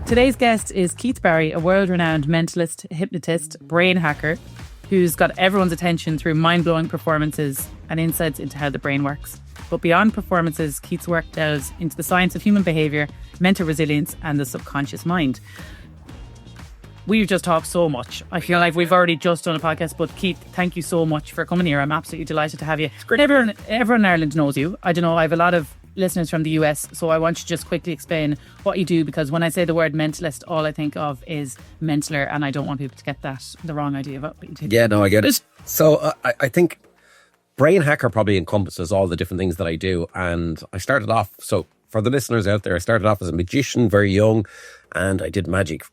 Today's guest is Keith Barry, a world-renowned mentalist, hypnotist, brain hacker, who's got everyone's attention through mind-blowing performances and insights into how the brain works. But beyond performances, Keith's work delves into the science of human behaviour, mental resilience and the subconscious mind. We've just talked so much. I feel like we've already just done a podcast, but Keith, thank you so much for coming here. I'm absolutely delighted to have you. Everyone in Ireland knows you. I don't know, I have a lot of listeners from the US, so I want you to just quickly explain what you do, because when I say the word mentalist, all I think of is mentaler, and I don't want people to get that the wrong idea about what you do. Yeah, no, I get it. So I think brain hacker probably encompasses all the different things that I do. And I started off, so for the listeners out there, I started off as a magician very young, and I did magic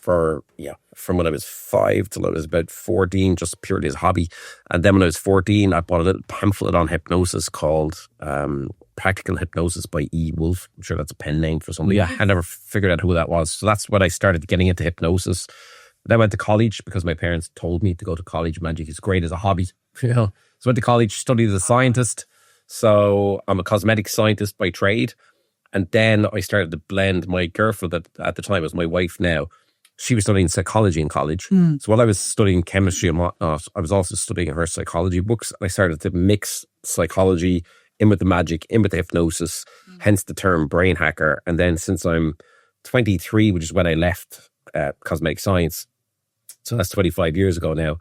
from when I was 5 till I was about 14, just purely as a hobby. And then when I was 14, I bought a little pamphlet on hypnosis called Practical Hypnosis by E. Wolf. I'm sure that's a pen name for somebody. Yeah, I never figured out who that was. So that's when I started getting into hypnosis. Then I went to college because my parents told me to go to college. Magic is great as a hobby. So I went to college, studied as a scientist. So I'm a cosmetic scientist by trade. And then I started to blend. My girlfriend at the time was my wife now. She was studying psychology in college. So while I was studying chemistry and whatnot, I was also studying her psychology books. And I started to mix psychology in with the magic, in with the hypnosis, hence the term brain hacker. And then since I'm 23, which is when I left cosmetic science, so that's 25 years ago now,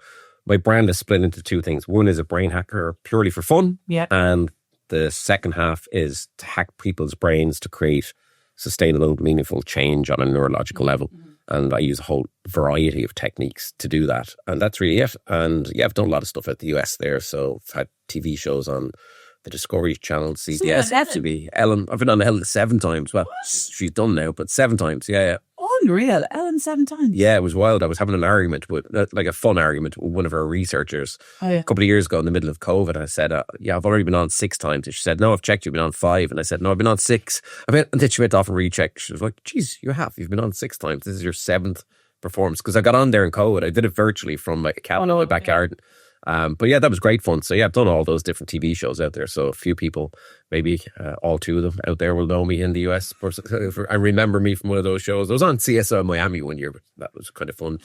my brand is split into two things. One is a brain hacker purely for fun. Yeah. And the second half is to hack people's brains to create sustainable, meaningful change on a neurological level. And I use a whole variety of techniques to do that. And that's really it. And yeah, I've done a lot of stuff at the US there. So I've had TV shows on the Discovery Channel, CBS, TV, Ellen. I've been on Ellen 7 times. Well, she's done now, but 7 times. Yeah. Unreal. Ellen 7 times. Yeah, it was wild. I was having an argument with, like a fun argument with one of our researchers a couple of years ago in the middle of COVID. I said, I've already been on 6 times. And she said, no, I've checked, you've been on 5. And I said, no, I've been on 6. And then she went off and rechecked. She was like, geez, you have. You've been on 6 times. This is your 7th performance. Because I got on there in COVID. I did it virtually from like a cabin in my backyard. But yeah, that was great fun. So yeah, I've done all those different TV shows out there. So a few people, maybe all 2 of them out there will know me in the US. I remember me from one of those shows. I was on CSI Miami one year, but that was kind of fun.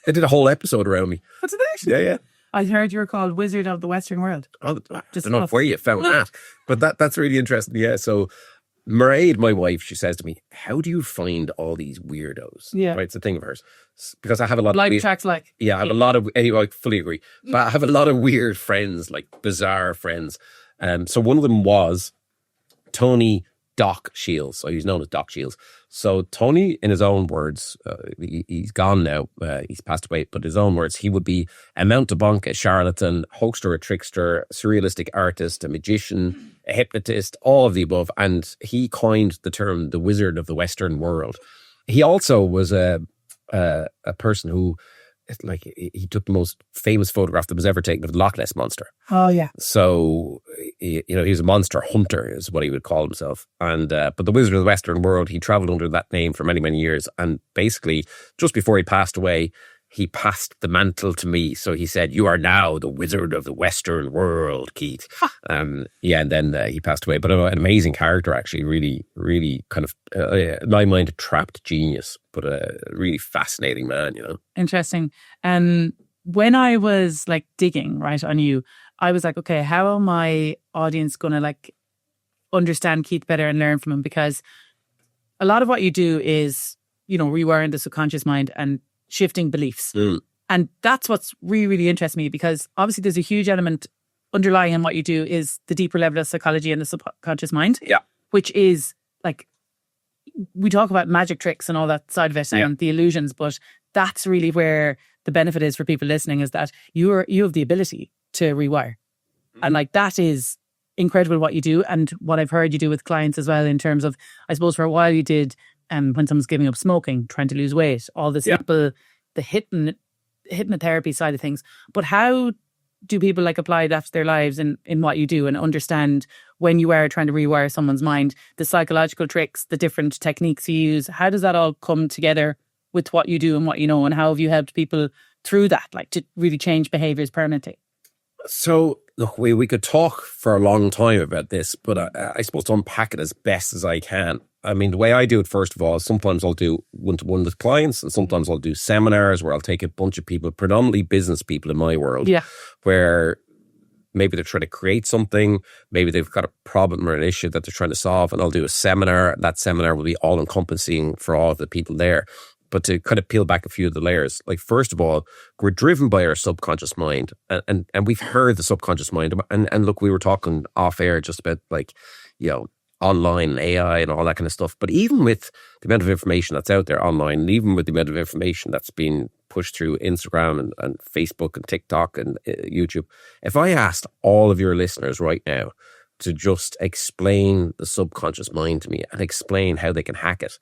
They did a whole episode around me. What's it actually? Yeah. I heard you were called Wizard of the Western World. I don't know where you found that, but that's really interesting. Yeah, so Mairead, my wife, she says to me, how do you find all these weirdos? Yeah. Right, it's a thing of hers. Because I have a lot of... tracks like... Yeah, I have a lot of... Anyway, I fully agree. But I have a lot of weird friends, like bizarre friends. So one of them was Tony Doc Shields. So he's known as Doc Shields. So Tony, in his own words, he's gone now, he's passed away, but his own words, he would be a mountebank, a charlatan, hoaxer, a trickster, a surrealistic artist, a magician, a hypnotist, all of the above. And he coined the term the Wizard of the Western World. He also was a person who, like, he took the most famous photograph that was ever taken of the Loch Ness Monster. Oh, yeah. So, he was a monster hunter is what he would call himself. And but the Wizard of the Western World, he traveled under that name for many, many years. And basically, just before he passed away, he passed the mantle to me. So he said, you are now the Wizard of the Western World, Keith. And then he passed away. But an amazing character, actually, really, really kind of, in my mind, a trapped genius, but a really fascinating man, Interesting. When I was like digging right on you, I was like, okay, how am my audience going to like understand Keith better and learn from him? Because a lot of what you do is, rewiring the subconscious mind and shifting beliefs. And that's what's really, really interests me, because obviously there's a huge element underlying in what you do is the deeper level of psychology and the subconscious mind. Yeah. Which is like, we talk about magic tricks and all that side of it and the illusions, but that's really where the benefit is for people listening, is that you have the ability to rewire. And like, that is incredible what you do, and what I've heard you do with clients as well, in terms of, I suppose for a while you did when someone's giving up smoking, trying to lose weight, all this simple, the hypnotherapy side of things. But how do people like apply that to their lives in what you do, and understand when you are trying to rewire someone's mind, the psychological tricks, the different techniques you use? How does that all come together with what you do and what you know? And how have you helped people through that, like to really change behaviours permanently? So, look, we could talk for a long time about this, but I suppose to unpack it as best as I can, I mean, the way I do it, first of all, is sometimes I'll do one-to-one with clients, and sometimes I'll do seminars where I'll take a bunch of people, predominantly business people in my world, where maybe they're trying to create something, maybe they've got a problem or an issue that they're trying to solve, and I'll do a seminar. That seminar will be all-encompassing for all of the people there. But to kind of peel back a few of the layers, like, first of all, we're driven by our subconscious mind, and we've heard the subconscious mind. And look, we wwere talking off air just about, like, you know, online AI and all that kind of stuff. But even with the amount of information that's out there online, and even with the amount of information that's been pushed through Instagram and Facebook and TikTok and YouTube, if I asked all of your listeners right now to just explain the subconscious mind to me and explain how they can hack it,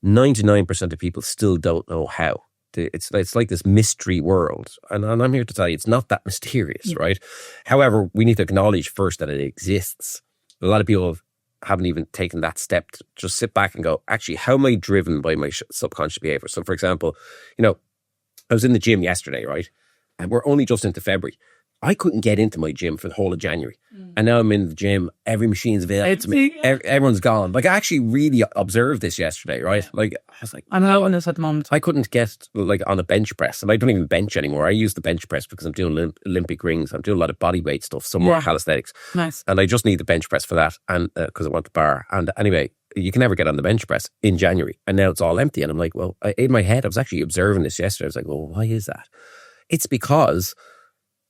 99% of people still don't know how. It's like this mystery world. And I'm here to tell you, it's not that mysterious, right? However, we need to acknowledge first that it exists. A lot of people haven't even taken that step to just sit back and go, actually, how am I driven by my subconscious behavior? So, for example, you know, I was in the gym yesterday, right? And we're only just into February. I couldn't get into my gym for the whole of January. And now I'm in the gym. Every machine's available to me. Everyone's gone. Like, I actually really observed this yesterday, right? Like, I was like, I'm out on this at the moment. I couldn't get, like, on a bench press. And I don't even bench anymore. I use the bench press because I'm doing Olympic rings. I'm doing a lot of body weight stuff, some more calisthenics. Nice. And I just need the bench press for that, and because I want the bar. And anyway, you can never get on the bench press in January. And now it's all empty. And I'm like, well, in my head, I was actually observing this yesterday. I was like, well, why is that? It's because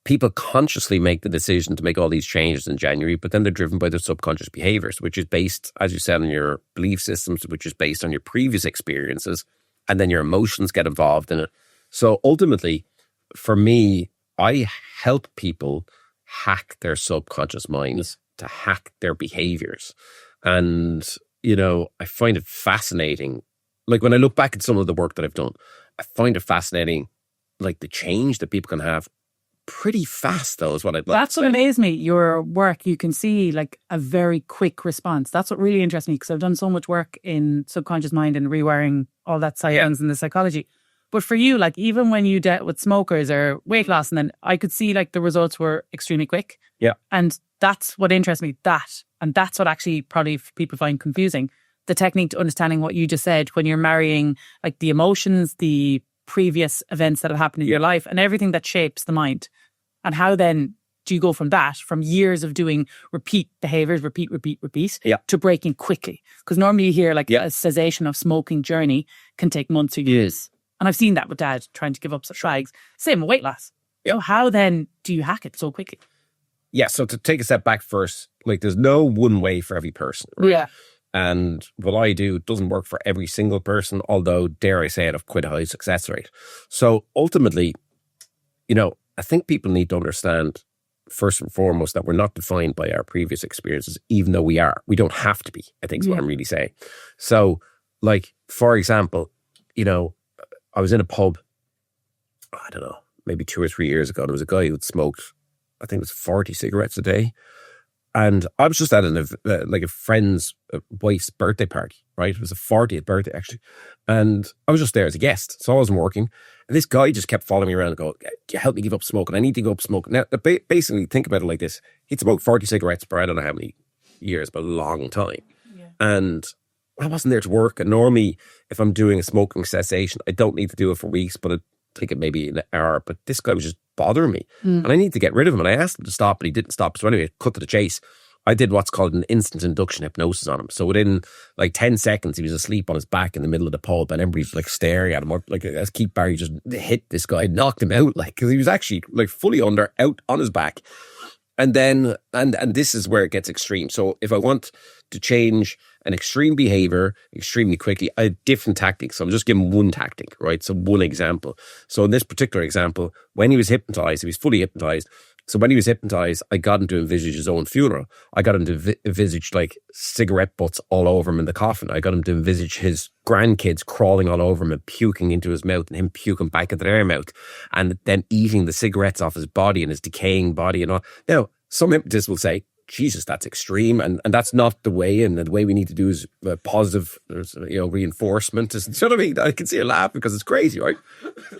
people consciously make the decision to make all these changes in January, but then they're driven by their subconscious behaviors, which is based, as you said, on your belief systems, which is based on your previous experiences, and then your emotions get involved in it. So ultimately, for me, I help people hack their subconscious minds, to hack their behaviors. And, you know, I find it fascinating. Like, when I look back at some of the work that I've done, I find it fascinating, like, the change that people can have pretty fast, though, is what I'd like. That's what amazed me. Your work, you can see, like, a very quick response. That's what really interests me, because I've done so much work in subconscious mind and rewiring, all that science and the psychology. But for you, like, even when you dealt with smokers or weight loss, and then I could see, like, the results were extremely quick. Yeah. And that's what interests me, and that's what actually probably people find confusing. The technique to understanding what you just said, when you're marrying, like, the emotions, the previous events that have happened in your life, and everything that shapes the mind. And how then do you go from that, from years of doing repeat behaviours, repeat, to breaking quickly? Because normally you hear, like, a cessation of smoking journey can take months or years. And I've seen that with Dad trying to give up some fags. Same with weight loss. You know, how then do you hack it so quickly? Yeah, so to take a step back first, like, there's no one way for every person. Right? Yeah. And what I do doesn't work for every single person, although, dare I say it, I've quite a high success rate. So ultimately, you know, I think people need to understand, first and foremost, that we're not defined by our previous experiences, even though we are. We don't have to be, I think is what I'm really saying. So, like, for example, you know, I was in a pub, I don't know, maybe 2 or 3 years ago. There was a guy who'd smoked, I think it was 40 cigarettes a day. And I was just at a friend's wife's birthday party, right? It was a 40th birthday, actually. And I was just there as a guest, so I wasn't working. And this guy just kept following me around and go, "Can you help me give up smoking? I need to give up smoking." Now, basically, think about it like this. He'd smoked 40 cigarettes for I don't know how many years, but a long time. Yeah. And I wasn't there to work. And normally, if I'm doing a smoking cessation, I don't need to do it for weeks, but I'd take it maybe an hour. But this guy was just bothering me. And I need to get rid of him. And I asked him to stop, but he didn't stop. So anyway, cut to the chase. I did what's called an instant induction hypnosis on him. So within like 10 seconds, he was asleep on his back in the middle of the pub, and everybody's like staring at him. Or, like, as Keith Barry just hit this guy, knocked him out, like, because he was actually like fully out on his back. And then, and this is where it gets extreme. So if I want to change an extreme behavior extremely quickly, I have different tactics. So I'm just giving one tactic, right? So one example. So in this particular example, when he was hypnotized, he was fully hypnotized. So when he was hypnotized, I got him to envisage his own funeral. I got him to envisage, like, cigarette butts all over him in the coffin. I got him to envisage his grandkids crawling all over him and puking into his mouth, and him puking back into their mouth, and then eating the cigarettes off his body and his decaying body and all. Now, some hypnotists will say, Jesus, that's extreme, and that's not the way, and the way we need to do is positive, you know, reinforcement. You know what I mean? I can see a laugh because it's crazy, right?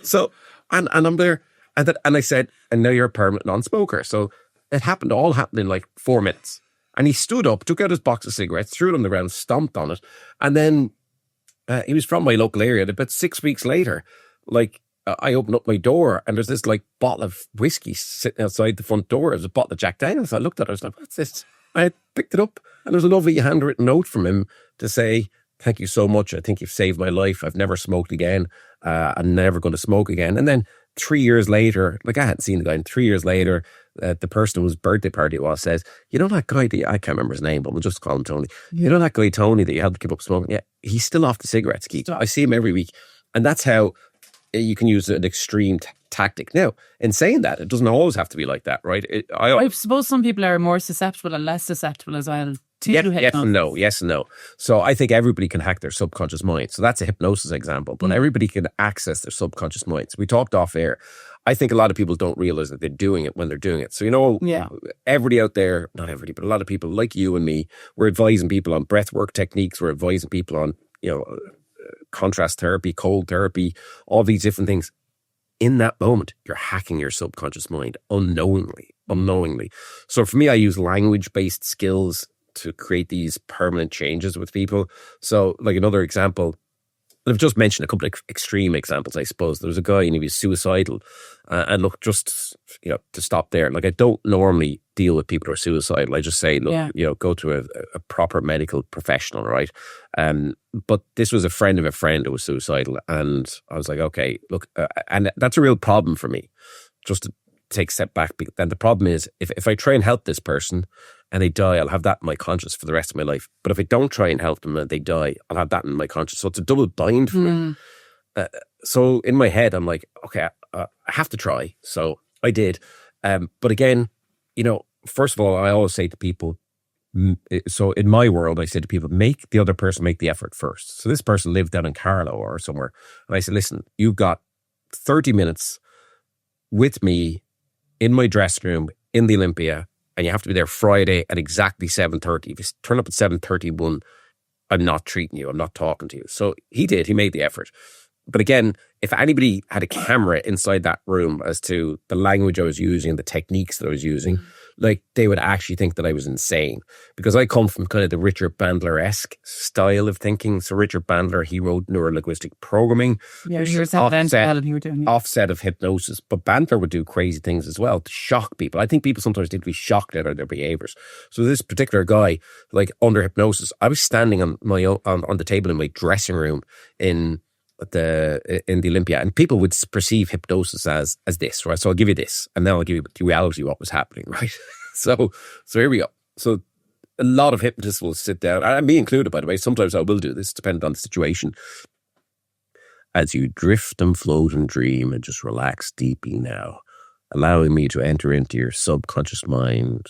So, and I'm there. And I said, and now you're a permanent non-smoker. So it all happened in like 4 minutes. And he stood up, took out his box of cigarettes, threw it on the ground, stomped on it. And then he was from my local area. And about 6 weeks later, like, I opened up my door and there's this like bottle of whiskey sitting outside the front door. It was a bottle of Jack Daniels. I looked at it, I was like, what's this? I picked it up and there was a lovely handwritten note from him to say, thank you so much. I think you've saved my life. I've never smoked again. I'm never going to smoke again. And then 3 years later, like I hadn't seen the guy, and 3 years later, the person whose birthday party it was says, you know that guy, I can't remember his name, but we'll just call him Tony. You know that guy, Tony, that you helped keep up smoking? Yeah, he's still off the cigarettes, Keith. I see him every week. And that's how you can use an extreme tactic. Now, in saying that, it doesn't always have to be like that, right? I suppose some people are more susceptible and less susceptible as well to hypnosis. Yes and no. So I think everybody can hack their subconscious mind. So that's a hypnosis example, but everybody can access their subconscious minds. We talked off air. I think a lot of people don't realize that they're doing it when they're doing it. So, everybody out there, not everybody, but a lot of people like you and me, we're advising people on breath work techniques. We're advising people on, contrast therapy, cold therapy, all these different things. In that moment, you're hacking your subconscious mind unknowingly. So for me, I use language-based skills to create these permanent changes with people. So like another example, I've just mentioned a couple of extreme examples, I suppose. There was a guy and he was suicidal. And look, just, to stop there, like I don't normally deal with people who are suicidal. I just say, look, go to a proper medical professional, right? But this was a friend of a friend who was suicidal. And I was like, okay, look, and that's a real problem for me. Just to take a step back. Then the problem is, if I try and help this person and they die, I'll have that in my conscience for the rest of my life. But if I don't try and help them and they die, I'll have that in my conscience. So it's a double bind for me. So in my head, I'm like, okay, I have to try. So I did. But again, first of all, I always say to people, so in my world, I say to people, make the other person make the effort first. So this person lived down in Carlow or somewhere. And I said, listen, you've got 30 minutes with me in my dressing room in the Olympia, and you have to be there Friday at exactly 7:30. If you turn up at 7:31, I'm not treating you. I'm not talking to you. So he did. He made the effort. But again, if anybody had a camera inside that room as to the language I was using, the techniques that I was using, like they would actually think that I was insane, because I come from kind of the Richard Bandler-esque style of thinking. So Richard Bandler, he wrote neurolinguistic programming. Yeah, you were doing offset of hypnosis. But Bandler would do crazy things as well to shock people. I think people sometimes need to be shocked out of their behaviours. So this particular guy, like under hypnosis, I was standing on my own, on the table in my dressing room in the Olympia, and people would perceive hypnosis as this, right? So I'll give you this, and then I'll give you the reality of what was happening, right? So here we go. So a lot of hypnotists will sit down, and me included, by the way. Sometimes I will do this, depending on the situation. As you drift and float and dream, and just relax deeply now, allowing me to enter into your subconscious mind.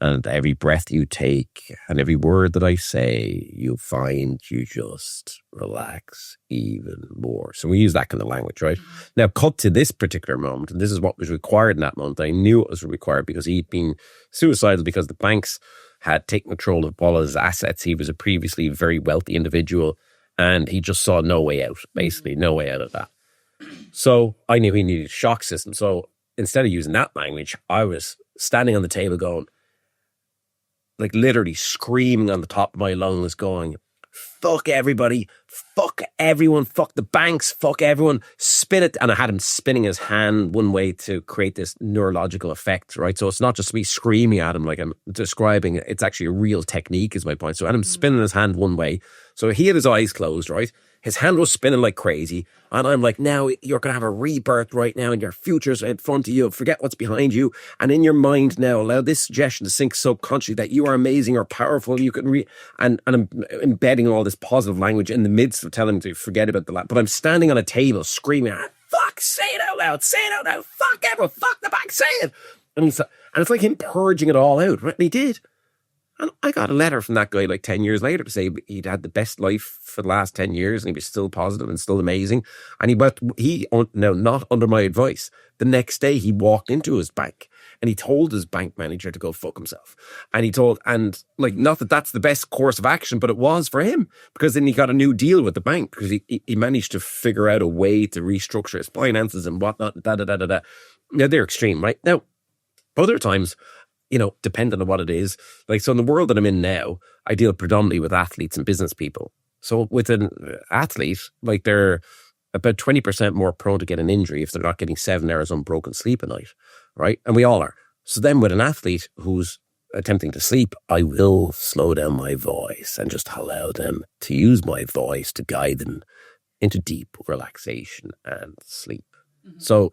And every breath you take and every word that I say, you'll find you just relax even more. So we use that kind of language, right? Now, cut to this particular moment, and this is what was required in that moment. I knew it was required because he'd been suicidal because the banks had taken control of all of his assets. He was a previously very wealthy individual, and he just saw no way out, basically, no way out of that. So I knew he needed a shock system. So instead of using that language, I was standing on the table going, like literally screaming on the top of my lungs going, fuck everybody, fuck everyone, fuck the banks, fuck everyone, spin it. And I had him spinning his hand one way to create this neurological effect, right? So it's not just me screaming at him like I'm describing it. It's actually a real technique is my point. So I had him spinning his hand one way. So he had his eyes closed, right? His hand was spinning like crazy. And I'm like, now you're going to have a rebirth right now, and your future's in front of you. Forget what's behind you. And in your mind now, allow this suggestion to sink subconsciously that you are amazing or powerful. You can and I'm embedding all this positive language in the midst of telling him to forget about but I'm standing on a table screaming, fuck, say it out loud, fuck everyone, fuck the bank, say it. And it's like him purging it all out, right? And he did. And I got a letter from that guy like 10 years later to say he'd had the best life for the last 10 years and he was still positive and still amazing. And not under my advice. The next day he walked into his bank and he told his bank manager to go fuck himself. And not that that's the best course of action, but it was for him, because then he got a new deal with the bank because he managed to figure out a way to restructure his finances and whatnot. Now they're extreme, right? Now, other times, depending on what it is. Like, so in the world that I'm in now, I deal predominantly with athletes and business people. So with an athlete, like, they're about 20% more prone to get an injury if they're not getting 7 hours unbroken sleep a night, right? And we all are. So then with an athlete who's attempting to sleep, I will slow down my voice and just allow them to use my voice to guide them into deep relaxation and sleep. So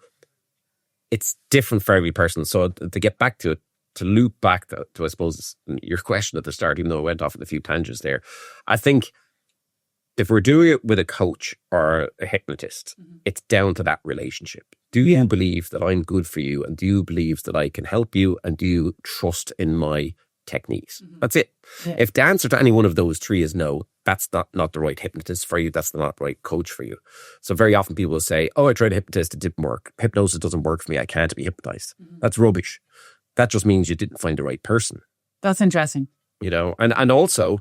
it's different for every person. So to get back to it, to loop back to I suppose, your question at the start, even though I went off on a few tangents there, I think if we're doing it with a coach or a hypnotist, it's down to that relationship. Do you believe that I'm good for you? And do you believe that I can help you? And do you trust in my techniques? That's it. Yeah. If the answer to any one of those three is no, that's not the right hypnotist for you. That's not the right coach for you. So very often people will say, oh, I tried a hypnotist, it didn't work. Hypnosis doesn't work for me. I can't be hypnotized. That's rubbish. That just means you didn't find the right person. That's interesting. And also,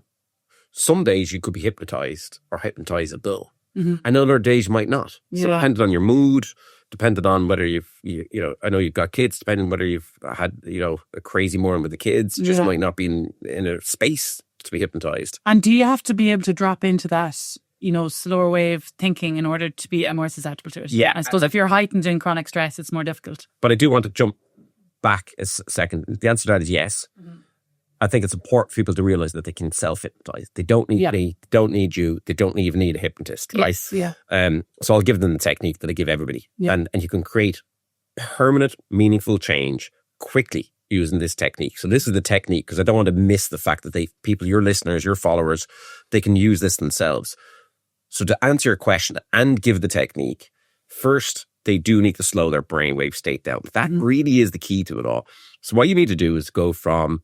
some days you could be hypnotized or hypnotizable, and other days you might not. So depending on your mood, depending on whether I know you've got kids, depending on whether you've had, a crazy morning with the kids, just might not be in a space to be hypnotized. And do you have to be able to drop into that, slower way of thinking in order to be more susceptible to it? Yeah. I suppose if you're heightened in chronic stress, it's more difficult. But I do want to jump back a second. The answer to that is yes. I think it's important for people to realize that they can self-hypnotize. They don't need me. They don't need you. They don't even need a hypnotist, right? Yeah. So I'll give them the technique that I give everybody. Yeah. And you can create permanent, meaningful change quickly using this technique. So this is the technique, because I don't want to miss the fact that people, your listeners, your followers, they can use this themselves. So to answer your question and give the technique, first, they do need to slow their brainwave state down. That really is the key to it all. So what you need to do is go from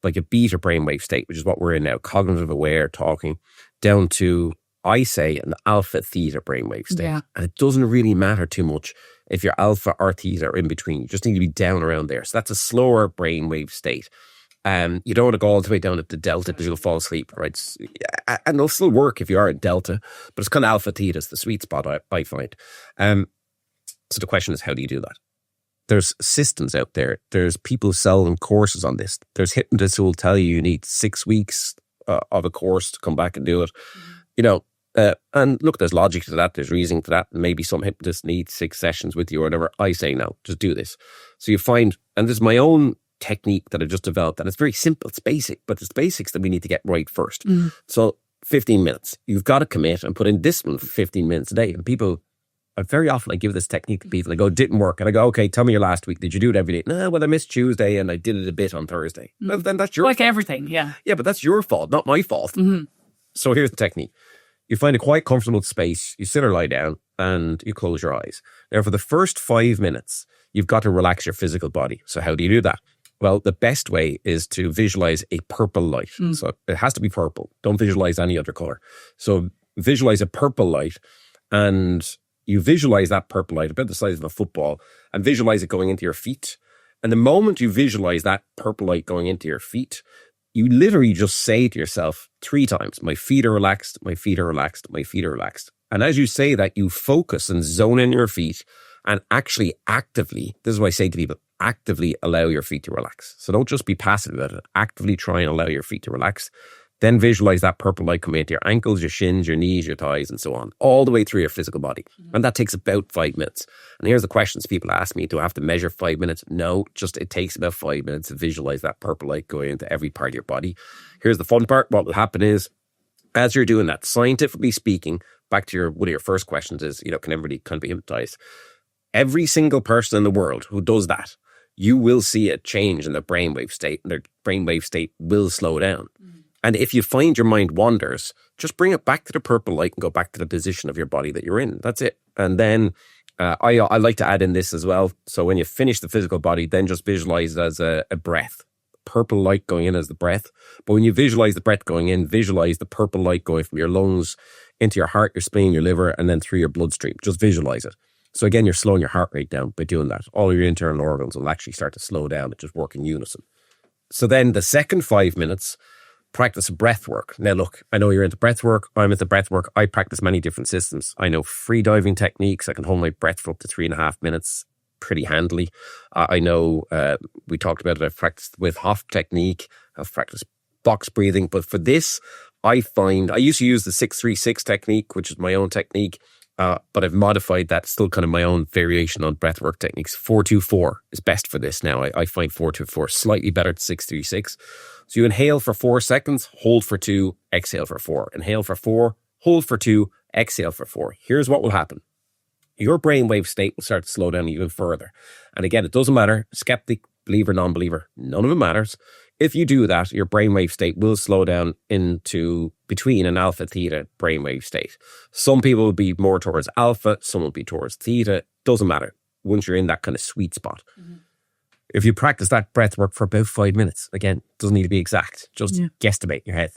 like a beta brainwave state, which is what we're in now, cognitive aware talking, down to, I say, an alpha theta brainwave state. Yeah. And it doesn't really matter too much if you're alpha or theta are in between. You just need to be down around there. So that's a slower brainwave state. You don't want to go all the way down to the delta because you'll fall asleep, right? And it'll still work if you are at delta, but it's kind of alpha theta is the sweet spot, I find. So the question is, how do you do that? There's systems out there. There's people selling courses on this. There's hypnotists who will tell you need 6 weeks of a course to come back and do it. And look, there's logic to that. There's reasoning to that. Maybe some hypnotists need 6 sessions with you or whatever. I say no, just do this. So you find, and there's my own technique that I just developed, and it's very simple. It's basic, but it's the basics that we need to get right first. So 15 minutes. You've got to commit and put in discipline for 15 minutes a day. And people, very often I give this technique to people. I go, didn't work. And I go, okay, tell me your last week. Did you do it every day? No, well, I missed Tuesday and I did it a bit on Thursday. Well, then that's your fault. fault. Everything, yeah. Yeah, but that's your fault, not my fault. So here's the technique. You find a quite comfortable space, you sit or lie down, and you close your eyes. Now, for the first 5 minutes, you've got to relax your physical body. So how do you do that? Well, the best way is to visualize a purple light. So it has to be purple. Don't visualize any other color. So visualize a purple light, and you visualize that purple light about the size of a football, and visualize it going into your feet. And the moment you visualize that purple light going into your feet, you literally just say to yourself 3 times, my feet are relaxed, my feet are relaxed, my feet are relaxed. And as you say that, you focus and zone in your feet and actually actively, this is what I say to people, actively allow your feet to relax. So don't just be passive about it. Actively try and allow your feet to relax. Then visualize that purple light coming into your ankles, your shins, your knees, your thighs, and so on, all the way through your physical body. And that takes about 5 minutes. And here's the questions people ask me. Do I have to measure 5 minutes? No, just it takes about 5 minutes to visualize that purple light going into every part of your body. Here's the fun part. What will happen is, as you're doing that, scientifically speaking, back to one of your first questions is, can everybody kind of be hypnotized? Every single person in the world who does that, you will see a change in their brainwave state, and their brainwave state will slow down. And if you find your mind wanders, just bring it back to the purple light and go back to the position of your body that you're in. That's it. And then I like to add in this as well. So when you finish the physical body, then just visualize it as a breath. Purple light going in as the breath. But when you visualize the breath going in, visualize the purple light going from your lungs into your heart, your spleen, your liver, and then through your bloodstream. Just visualize it. So again, you're slowing your heart rate down by doing that. All your internal organs will actually start to slow down and just work in unison. So then the second 5 minutes, practice breath work. Now, look, I know you're into breath work. I'm into breath work. I practice many different systems. I know free diving techniques. I can hold my breath for up to 3.5 minutes. pretty handily. I know we talked about it. I've practiced with Hoff technique. I've practiced box breathing. But for this, I find I used to use the 6-3-6 technique, which is my own technique. But I've modified that, still kind of my own variation on breathwork techniques. 4-2-4 is best for this now. I find 4-2-4 slightly better than 6-3-6. So you inhale for 4 seconds, hold for 2, exhale for 4. Inhale for 4, hold for 2, exhale for 4. Here's what will happen. Your brainwave state will start to slow down even further. And again, it doesn't matter, skeptic, believer, non-believer, none of it matters. If you do that, your brainwave state will slow down into between an alpha theta brainwave state. Some people will be more towards alpha, some will be towards theta. Doesn't matter once you're in that kind of sweet spot. Mm-hmm. If you practice that breath work for about 5 minutes, again, doesn't need to be exact, just guesstimate in your head.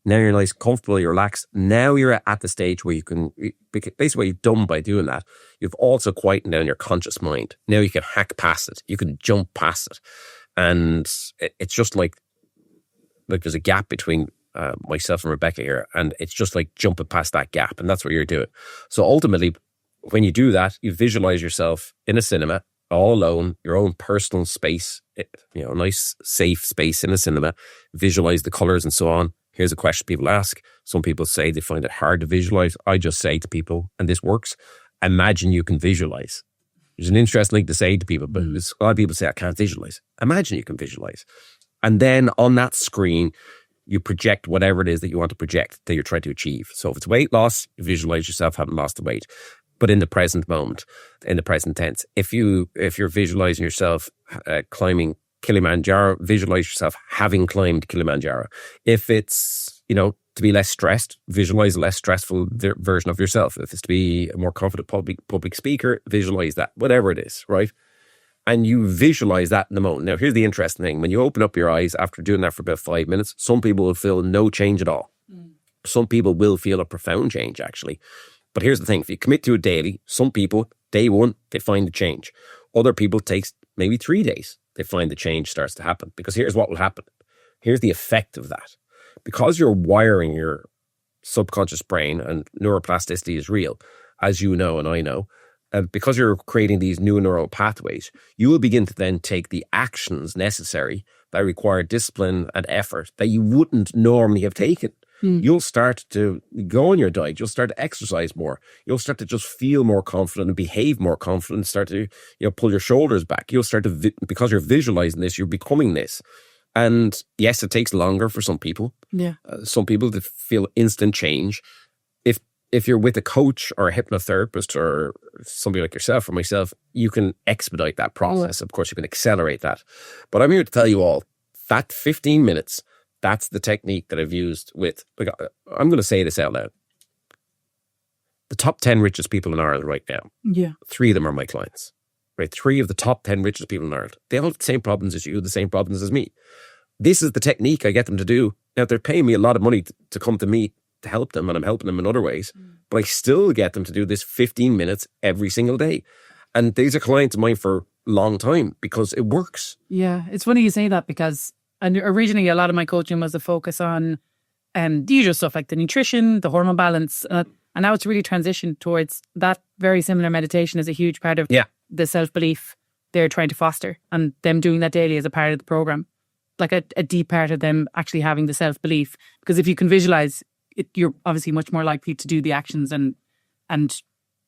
Now you're nice, comfortable, you're relaxed. Now you're at the stage where you can, basically what you've done by doing that, you've also quietened down your conscious mind. Now you can hack past it. You can jump past it. And it's just like there's a gap between myself and Rebecca here. And it's just like jumping past that gap. And that's what you're doing. So ultimately, when you do that, you visualize yourself in a cinema, all alone, your own personal space, a nice, safe space in a cinema, visualize the colors and so on. Here's a question people ask. Some people say they find it hard to visualize. I just say to people, and this works, imagine you can visualize. There's an interesting thing to say to people, but a lot of people say, I can't visualize. Imagine you can visualize. And then on that screen, you project whatever it is that you want to project, that you're trying to achieve. So if it's weight loss, you visualize yourself having lost the weight, but in the present moment, in the present tense. If you're visualizing yourself climbing Kilimanjaro, visualize yourself having climbed Kilimanjaro. If it's, to be less stressed, visualize a less stressful version of yourself. If it's to be a more confident public speaker, visualize that, whatever it is, right? And you visualize that in the moment. Now, here's the interesting thing. When you open up your eyes after doing that for about 5 minutes, some people will feel no change at all. Some people will feel a profound change, actually. But here's the thing. If you commit to it daily, some people, day one, they find the change. Other people, it takes maybe 3 days. They find the change starts to happen. Because here's what will happen. Here's the effect of that. Because you're wiring your subconscious brain and neuroplasticity is real, as you know and I know, and because you're creating these new neural pathways, you will begin to then take the actions necessary that require discipline and effort that you wouldn't normally have taken. You'll start to go on your diet. You'll start to exercise more. You'll start to just feel more confident and behave more confident, start to pull your shoulders back. You'll start to, because you're visualizing this, you're becoming this. And yes, it takes longer for some people. Yeah. Some people that feel instant change. If you're with a coach or a hypnotherapist or somebody like yourself or myself, you can expedite that process. Of course, you can accelerate that. But I'm here to tell you all that 15 minutes, that's the technique that I've used with, I'm going to say this out loud. The top 10 richest people in Ireland right now, 3 of them are my clients. Right, 3 of the top 10 richest people in Ireland. They all have the same problems as you, the same problems as me. This is the technique I get them to do. Now, they're paying me a lot of money to come to me to help them, and I'm helping them in other ways. But I still get them to do this 15 minutes every single day. And these are clients of mine for a long time because it works. Yeah, it's funny you say that because originally a lot of my coaching was a focus on the usual stuff like the nutrition, the hormone balance. And now it's really transitioned towards that. Very similar meditation is a huge part of the self-belief they're trying to foster, and them doing that daily as a part of the program, like a deep part of them actually having the self-belief. Because if you can visualize it, you're obviously much more likely to do the actions and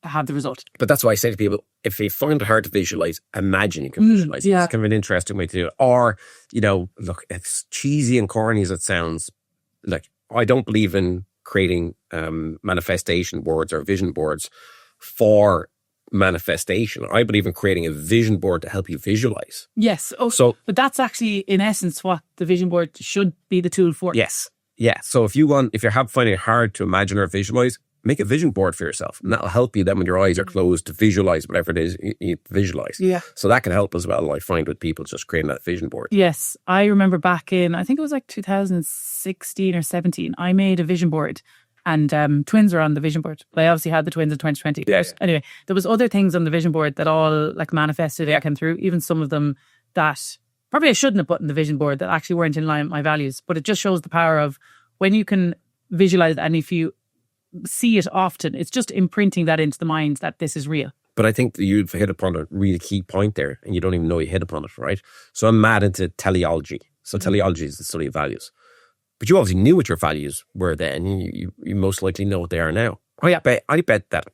have the result. But that's why I say to people, if they find it hard to visualize, imagine you can visualize. It's kind of an interesting way to do it. Or, look, it's cheesy and corny as it sounds. Like, I don't believe in creating manifestation boards or vision boards for manifestation. I believe in creating a vision board to help you visualize. Yes. But that's actually in essence what the vision board should be the tool for. Yes. Yeah. So if you're finding it hard to imagine or visualize, make a vision board for yourself, and that'll help you then when your eyes are closed to visualize whatever it is you visualize. Yeah. So that can help as well, I find, with people just creating that vision board. Yes. I remember back in, I think it was like 2016 or 17, I made a vision board. And twins were on the vision board. But I obviously had the twins in 2020. Yeah. Anyway, there was other things on the vision board that all like manifested. I came through, even some of them that probably I shouldn't have put in the vision board that actually weren't in line with my values. But it just shows the power of when you can visualize, and if you see it often, it's just imprinting that into the mind that this is real. But I think that you've hit upon a really key point there, and you don't even know you hit upon it, right? So I'm mad into teleology. So teleology is the study of values. But you obviously knew what your values were then. You most likely know what they are now. I bet that,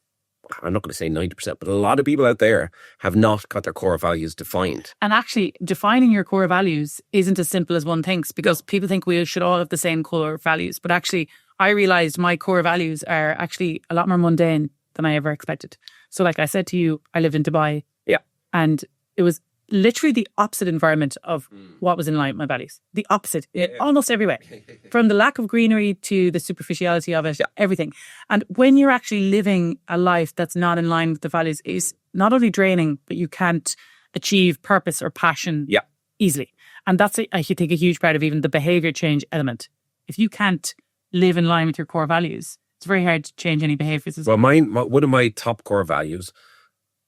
I'm not going to say 90%, but a lot of people out there have not got their core values defined. And actually, defining your core values isn't as simple as one thinks, because people think we should all have the same core values. But actually, I realised my core values are actually a lot more mundane than I ever expected. So like I said to you, I lived in Dubai. Yeah. And it was literally the opposite environment of what was in line with my values. The opposite, in almost every way. From the lack of greenery to the superficiality of it, everything. And when you're actually living a life that's not in line with the values, is not only draining, but you can't achieve purpose or passion easily. And that's, I think, a huge part of even the behaviour change element. If you can't live in line with your core values, it's very hard to change any behaviours as well. One of my top core values,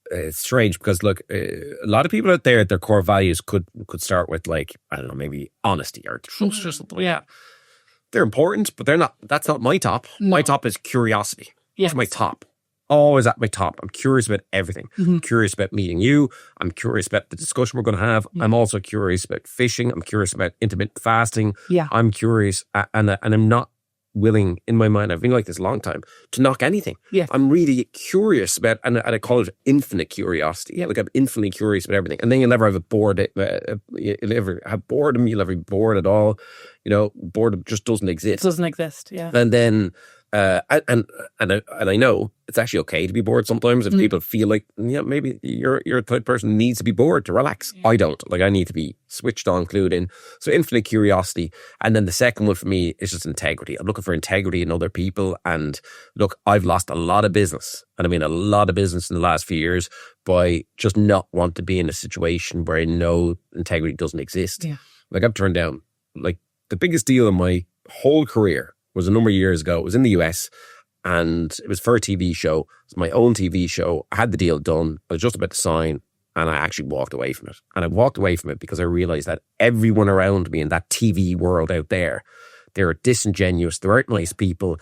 it's strange because look, a lot of people out there, their core values could start with, like, I don't know, maybe honesty or trust or something. Yeah, they're important, but they're not. That's not my top. No. My top is curiosity. Yes. That's my top. Always at my top. I'm curious about everything. I'm curious about meeting you. I'm curious about the discussion we're going to have. I'm also curious about fishing. I'm curious about intermittent fasting. Yeah, I'm curious, and I'm not willing, in my mind, I've been like this a long time, to knock anything. Yeah. I'm really curious about, and I call it infinite curiosity. Yeah. Like, I'm infinitely curious about everything. And then you'll never have a bored, you'll never have boredom, you'll never be bored at all. You know, boredom just doesn't exist. It doesn't exist, yeah. And then, and I know it's actually okay to be bored sometimes if people feel like, maybe you're a type of person who needs to be bored to relax. Yeah. I don't. Like, I need to be switched on, clued in. So infinite curiosity. And then the second one for me is just integrity. I'm looking for integrity in other people. And look, I've lost a lot of business, and I mean a lot of business in the last few years, by just not want to be in a situation where I know integrity doesn't exist. Yeah. Like, I've turned down, like, the biggest deal in my whole career was a number of years ago. It was in the US, and it was for a TV show. It was my own TV show. I had the deal done. I was just about to sign, and I actually walked away from it. And I walked away from it because I realized that everyone around me in that TV world out there, they were disingenuous. They weren't nice people.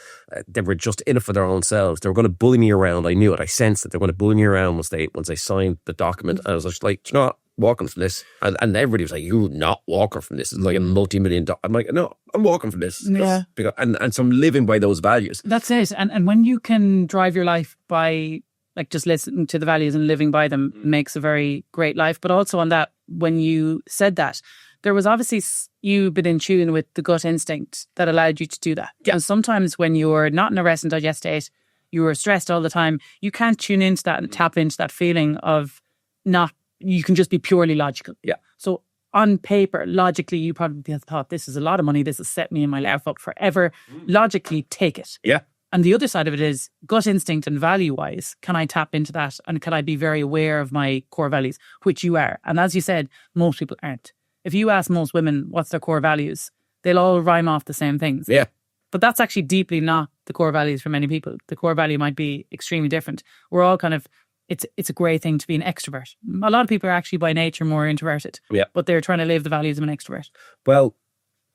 They were just in it for their own selves. They were going to bully me around. I knew it. I sensed that they were going to bully me around once I signed the document. And I was just like, do you know what? Walking from this. And everybody was like, you're not walking from this. It's like a multi-million dollar. I'm like, no, I'm walking from this. Yeah. And so I'm living by those values. That's it. And when you can drive your life by, like, just listening to the values and living by them, makes a very great life. But also on that, when you said that, there was obviously you been in tune with the gut instinct that allowed you to do that. Yeah. And sometimes when you're not in a rest and digest state, you were stressed all the time, you can't tune into that and tap into that feeling of not, you can just be purely logical. Yeah. So on paper, logically, you probably thought, this is a lot of money. This has set me and my life up forever. Logically, take it. Yeah. And the other side of it is gut instinct and value-wise. Can I tap into that? And can I be very aware of my core values, which you are? And as you said, most people aren't. If you ask most women what's their core values, they'll all rhyme off the same things. Yeah. But that's actually deeply not the core values for many people. The core value might be extremely different. We're all kind of, it's a great thing to be an extrovert. A lot of people are actually by nature more introverted. Yeah. But they're trying to live the values of an extrovert. Well,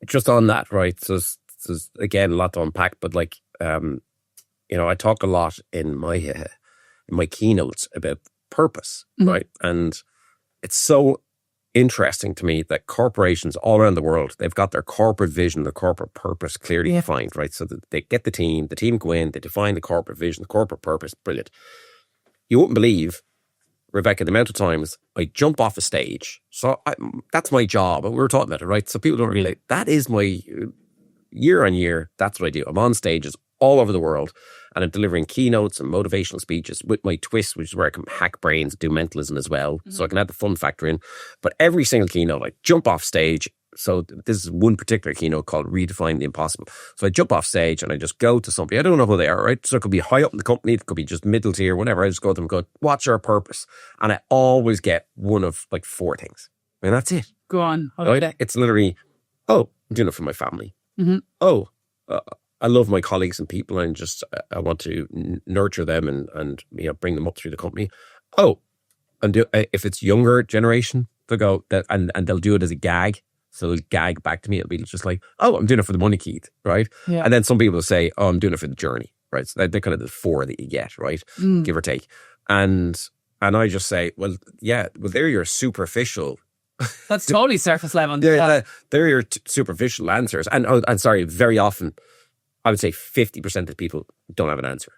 just on that, right? So again, a lot to unpack, but like, I talk a lot in my keynotes about purpose, right? And it's so interesting to me that corporations all around the world, they've got their corporate vision, their corporate purpose clearly defined, right? So that they get the team go in, they define the corporate vision, the corporate purpose, brilliant. You wouldn't believe, Rebecca, the amount of times I jump off a stage. So that's my job. And we were talking about it, right? So people don't really, that is my year on year, that's what I do. I'm on stages all over the world, and I'm delivering keynotes and motivational speeches with my twist, which is where I can hack brains, do mentalism as well. So I can add the fun factor in. But every single keynote, I jump off stage. So this is one particular keynote called Redefine the Impossible. So I jump off stage and I just go to somebody. I don't know who they are, right? So it could be high up in the company. It could be just middle tier, whatever. I just go to them and go, what's your purpose? And I always get one of like 4 things. And that's it. Go on. Right? It's literally, I'm doing it for my family. Mm-hmm. I love my colleagues and people, and just I want to nurture them and bring them up through the company. And if it's younger generation, they'll go that and they'll do it as a gag. So they'll gag back to me. It'll be just like, I'm doing it for the money, Keith, right? Yeah. And then some people will say, I'm doing it for the journey, right? So they're kind of the 4 that you get, right? Give or take. And And I just say, well, they're your superficial. That's totally surface level. They're your superficial answers. And sorry, very often, I would say 50% of people don't have an answer.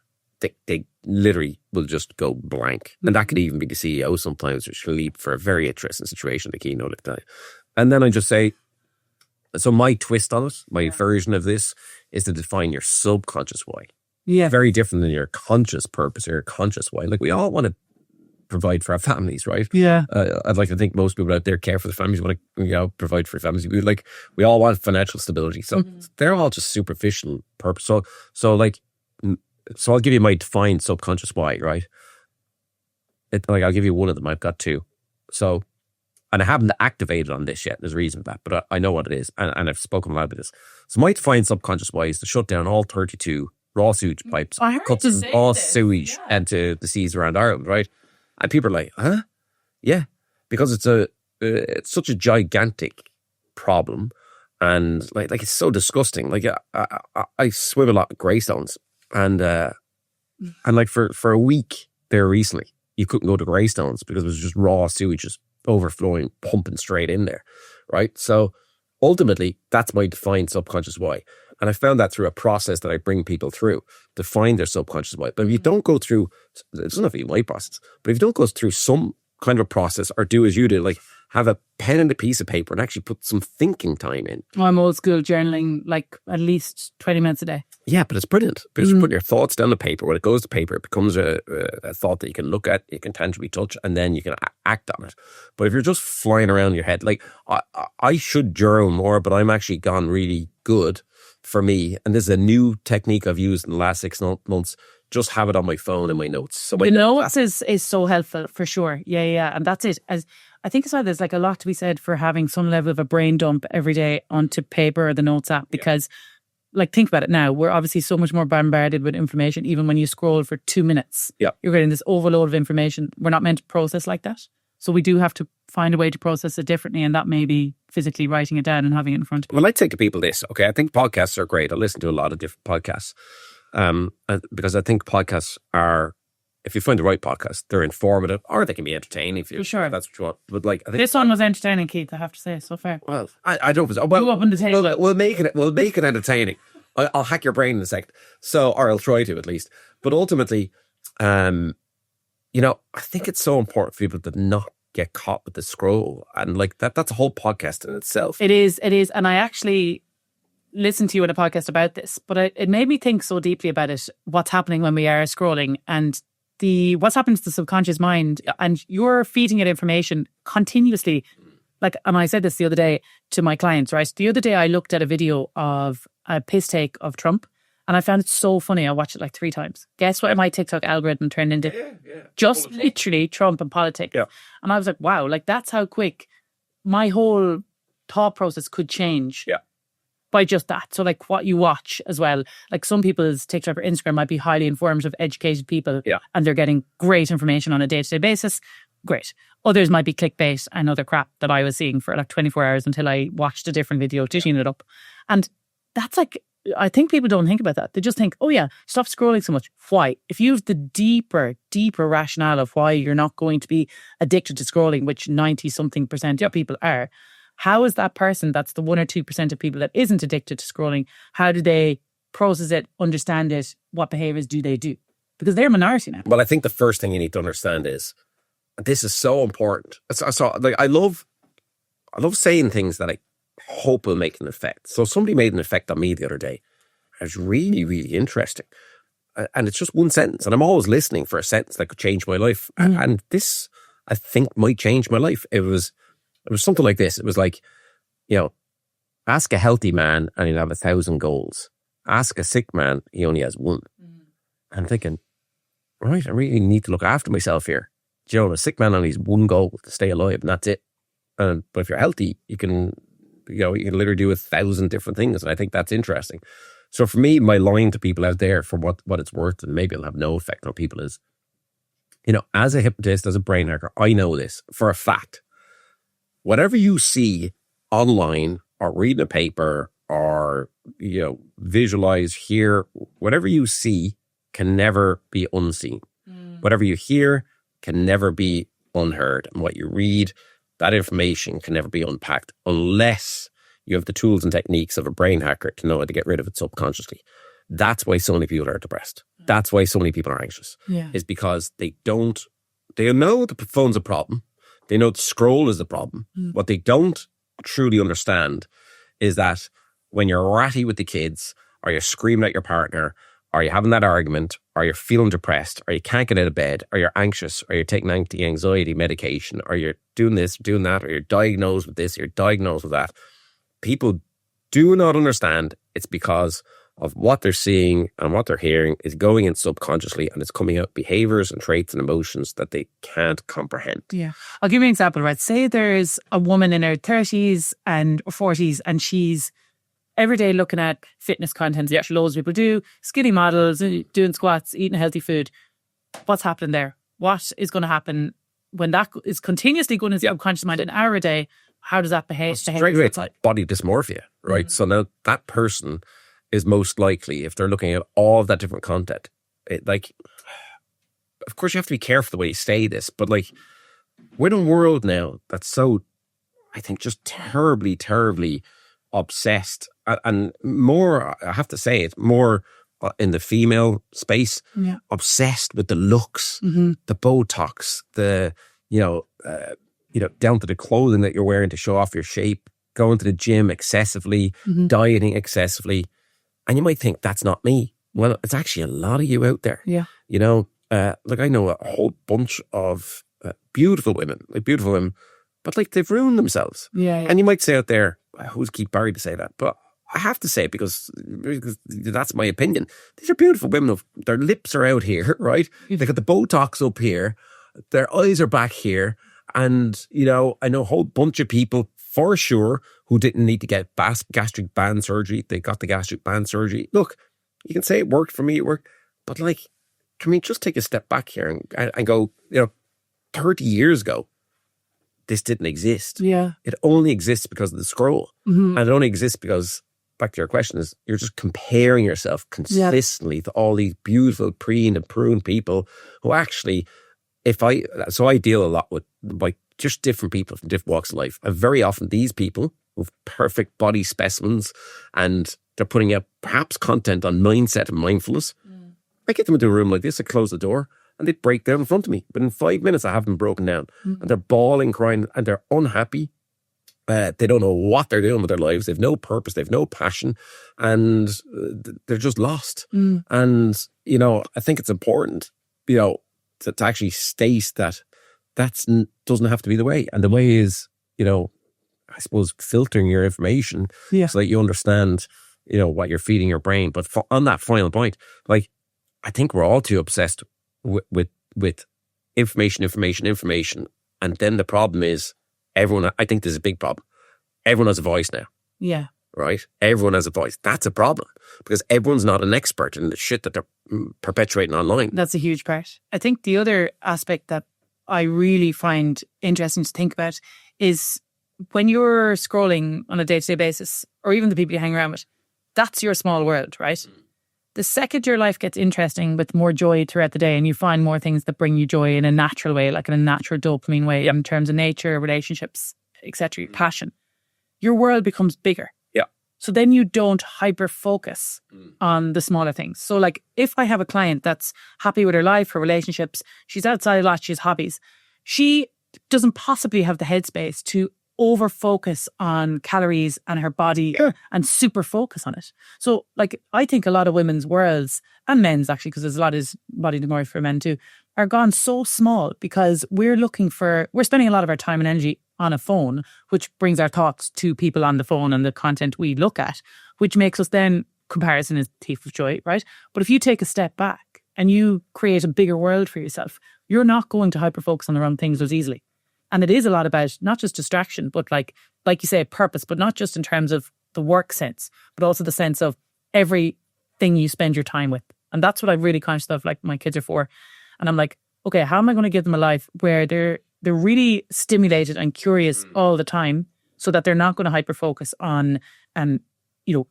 They literally will just go blank. And that could even be the CEO sometimes, which will lead for a very interesting situation, the keynote at that. And then I just say, so my twist on it, my version of this is to define your subconscious why. Yeah. Very different than your conscious purpose or your conscious why. Like we all want to provide for our families, right? Yeah. I'd like to think most people out there care for the families, want to provide for families. We all want financial stability. So they're all just superficial purpose. So I'll give you my defined subconscious why, right? I'll give you one of them. I've got two. So, and I haven't activated on this yet. There's a reason for that, but I know what it is. And I've spoken a lot about this. So my defined subconscious why is to shut down all 32 raw sewage pipes, cut all sewage into the seas around Ireland, right? And people are like, huh? Yeah, because it's such a gigantic problem. And like it's so disgusting. Like I swim a lot with greystones. And like for a week there recently, you couldn't go to Greystones because it was just raw sewage just overflowing, pumping straight in there, right? So ultimately, that's my defined subconscious why. And I found that through a process that I bring people through to find their subconscious why. But if you don't go through, it doesn't have to be my process, but if you don't go through some kind of a process or do as you did, like have a pen and a piece of paper and actually put some thinking time in. I'm old school journaling, like at least 20 minutes a day. Yeah, but it's brilliant because you put your thoughts down the paper. When it goes to paper, it becomes a thought that you can look at, you can tangibly touch, and then you can act on it. But if you're just flying around your head, like I should journal more, but I'm actually gone really good for me. And this is a new technique I've used in the last 6 months. Just have it on my phone and my notes. So the notes is so helpful for sure. Yeah. And that's it. As I think as well, there's like a lot to be said for having some level of a brain dump every day onto paper or the notes app because like think about it now, we're obviously so much more bombarded with information. Even when you scroll for 2 minutes, you're getting this overload of information. We're not meant to process like that. So we do have to find a way to process it differently, and that may be physically writing it down and having it in front of you. Well, I'd say to people this, okay, I think podcasts are great. I listen to a lot of different podcasts because I think podcasts are, if you find the right podcast, they're informative or they can be entertaining if you, for sure. That's what you want. But like, I think this one was entertaining, Keith, I have to say, so far. Well, I don't know. Well, up on the table. We'll make it entertaining. I'll hack your brain in a second. Or I'll try to at least. But ultimately, I think it's so important for people to not get caught with the scroll. And like that's a whole podcast in itself. It is. And I actually listened to you in a podcast about this, but it made me think so deeply about it, what's happening when we are scrolling and what's happening to the subconscious mind, and you're feeding it information continuously. Like, and I said this the other day to my clients, right? The other day I looked at a video of a piss take of Trump and I found it so funny. I watched it like 3 times. Guess what my TikTok algorithm turned into? Just politics. Literally Trump and politics. Yeah. And I was like, wow, like that's how quick my whole thought process could change. Yeah. By just that. So like what you watch as well, like some people's TikTok or Instagram might be highly informative, educated people, and they're getting great information on a day-to-day basis. Great. Others might be clickbait and other crap that I was seeing for like 24 hours until I watched a different video to tune it up. And that's like, I think people don't think about that. They just think, oh yeah, stop scrolling so much. Why? If you have the deeper rationale of why you're not going to be addicted to scrolling, which 90-something% of people are, how is that person that's the 1 or 2% of people that isn't addicted to scrolling, how do they process it, understand it, what behaviours do they do? Because they're a minority now. Well, I think the first thing you need to understand is this is so important. So like I love saying things that I hope will make an effect. So somebody made an effect on me the other day. It was really, really interesting. And it's just one sentence. And I'm always listening for a sentence that could change my life. And this, I think, might change my life. It was something like this. It was like, ask a healthy man and he'll have 1,000 goals. Ask a sick man, he only has 1. I'm thinking, right, I really need to look after myself here. A sick man only has 1 goal, to stay alive, and that's it. But if you're healthy, you can literally do 1,000 different things. And I think that's interesting. So for me, my line to people out there for what it's worth, and maybe it'll have no effect on people, is, as a hypnotist, as a brain hacker, I know this for a fact. Whatever you see online or read in a paper or, visualize, hear, whatever you see can never be unseen. Whatever you hear can never be unheard. And what you read, that information can never be unpacked unless you have the tools and techniques of a brain hacker to know how to get rid of it subconsciously. That's why so many people are depressed. That's why so many people are anxious. Is because they know the phone's a problem. They know the scroll is a problem. What they don't truly understand is that when you're ratty with the kids, or you're screaming at your partner, or you're having that argument, or you're feeling depressed, or you can't get out of bed, or you're anxious, or you're taking anti-anxiety medication, or you're doing this, doing that, or you're diagnosed with this, you're diagnosed with that. People do not understand it's because of what they're seeing and what they're hearing is going in subconsciously, and it's coming out behaviours and traits and emotions that they can't comprehend. Yeah. I'll give you an example, right? Say there's a woman in her 30s and or 40s, and she's every day looking at fitness content, which loads of people do, skinny models, doing squats, eating healthy food. What's happening there? What is going to happen when that is continuously going into the subconscious mind an hour a day? How does that behave? Straight away, it's like body dysmorphia, right? So now that person is most likely, if they're looking at all of that different content, of course you have to be careful the way you say this, but like, we're in a world now that's so, I think, just terribly, terribly obsessed, and more, I have to say it, more in the female space, obsessed with the looks, the Botox, the, down to the clothing that you're wearing to show off your shape, going to the gym excessively, dieting excessively. And you might think, that's not me. Well, it's actually a lot of you out there. Yeah. I know a whole bunch of beautiful women, but like they've ruined themselves. Yeah. And you might say out there, who's Keith Barry to say that? But I have to say it because that's my opinion. These are beautiful women. Their lips are out here, right? They got the Botox up here. Their eyes are back here. And, I know a whole bunch of people for sure who didn't need to get gastric band surgery. They got the gastric band surgery. Look, you can say it worked for me, it worked. But like, can we just take a step back here and go, 30 years ago, this didn't exist. Yeah. It only exists because of the scroll. And it only exists because, back to your question, is you're just comparing yourself consistently to all these beautiful preen and prune people who actually, I deal a lot with like just different people from different walks of life. And very often these people with perfect body specimens, and they're putting out perhaps content on mindset and mindfulness. I get them into a room like this, I close the door, and they break down in front of me. But in 5 minutes, I have them broken down. And they're bawling, crying, and they're unhappy. They don't know what they're doing with their lives. They have no purpose. They have no passion. And they're just lost. And, I think it's important, to actually state that doesn't have to be the way. And the way is, I suppose, filtering your information so that you understand, what you're feeding your brain. But on that final point, like, I think we're all too obsessed with information. And then the problem is I think there's a big problem. Everyone has a voice now. Yeah. Right? Everyone has a voice. That's a problem because everyone's not an expert in the shit that they're perpetuating online. That's a huge part. I think the other aspect that I really find interesting to think about is when you're scrolling on a day-to-day basis, or even the people you hang around with, that's your small world, right? The second your life gets interesting with more joy throughout the day, and you find more things that bring you joy in a natural way, like in a natural dopamine way, in terms of nature, relationships, etc., passion, your world becomes bigger. Yeah. So then you don't hyper-focus on the smaller things. So like if I have a client that's happy with her life, her relationships, she's outside a lot, she has hobbies, she doesn't possibly have the headspace to over focus on calories and her body and super focus on it. So like I think a lot of women's worlds, and men's actually, because there's a lot of body dysmorphia for men too, are gone so small because we're spending a lot of our time and energy on a phone, which brings our thoughts to people on the phone and the content we look at, which makes us then, comparison is the thief of joy, right? But if you take a step back and you create a bigger world for yourself, you're not going to hyper-focus on the wrong things as easily. And it is a lot about not just distraction, but like you say, purpose, but not just in terms of the work sense, but also the sense of everything you spend your time with. And that's what I'm really conscious of, like my kids are 4. And I'm like, okay, how am I going to give them a life where they're really stimulated and curious all the time so that they're not going to hyper-focus on,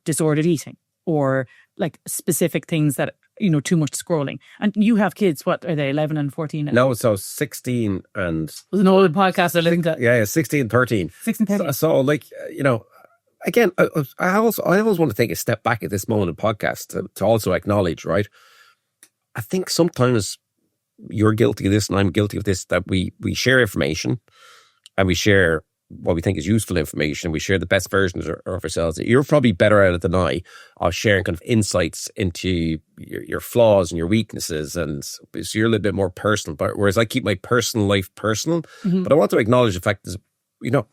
disordered eating or like specific things that, too much scrolling. And you have kids, what are they, 11 and 14? No, so 16 and... It was an old podcast I listened to. Yeah, 16, 13. 16, 13. So like, again, I always want to take a step back at this moment in podcast to also acknowledge, right? I think sometimes you're guilty of this and I'm guilty of this, that we share information and we share what we think is useful information. We share the best versions of ourselves. You're probably better at it than I, of sharing kind of insights into your flaws and your weaknesses. And so you're a little bit more personal, but whereas I keep my personal life personal. Mm-hmm. But I want to acknowledge the fact that,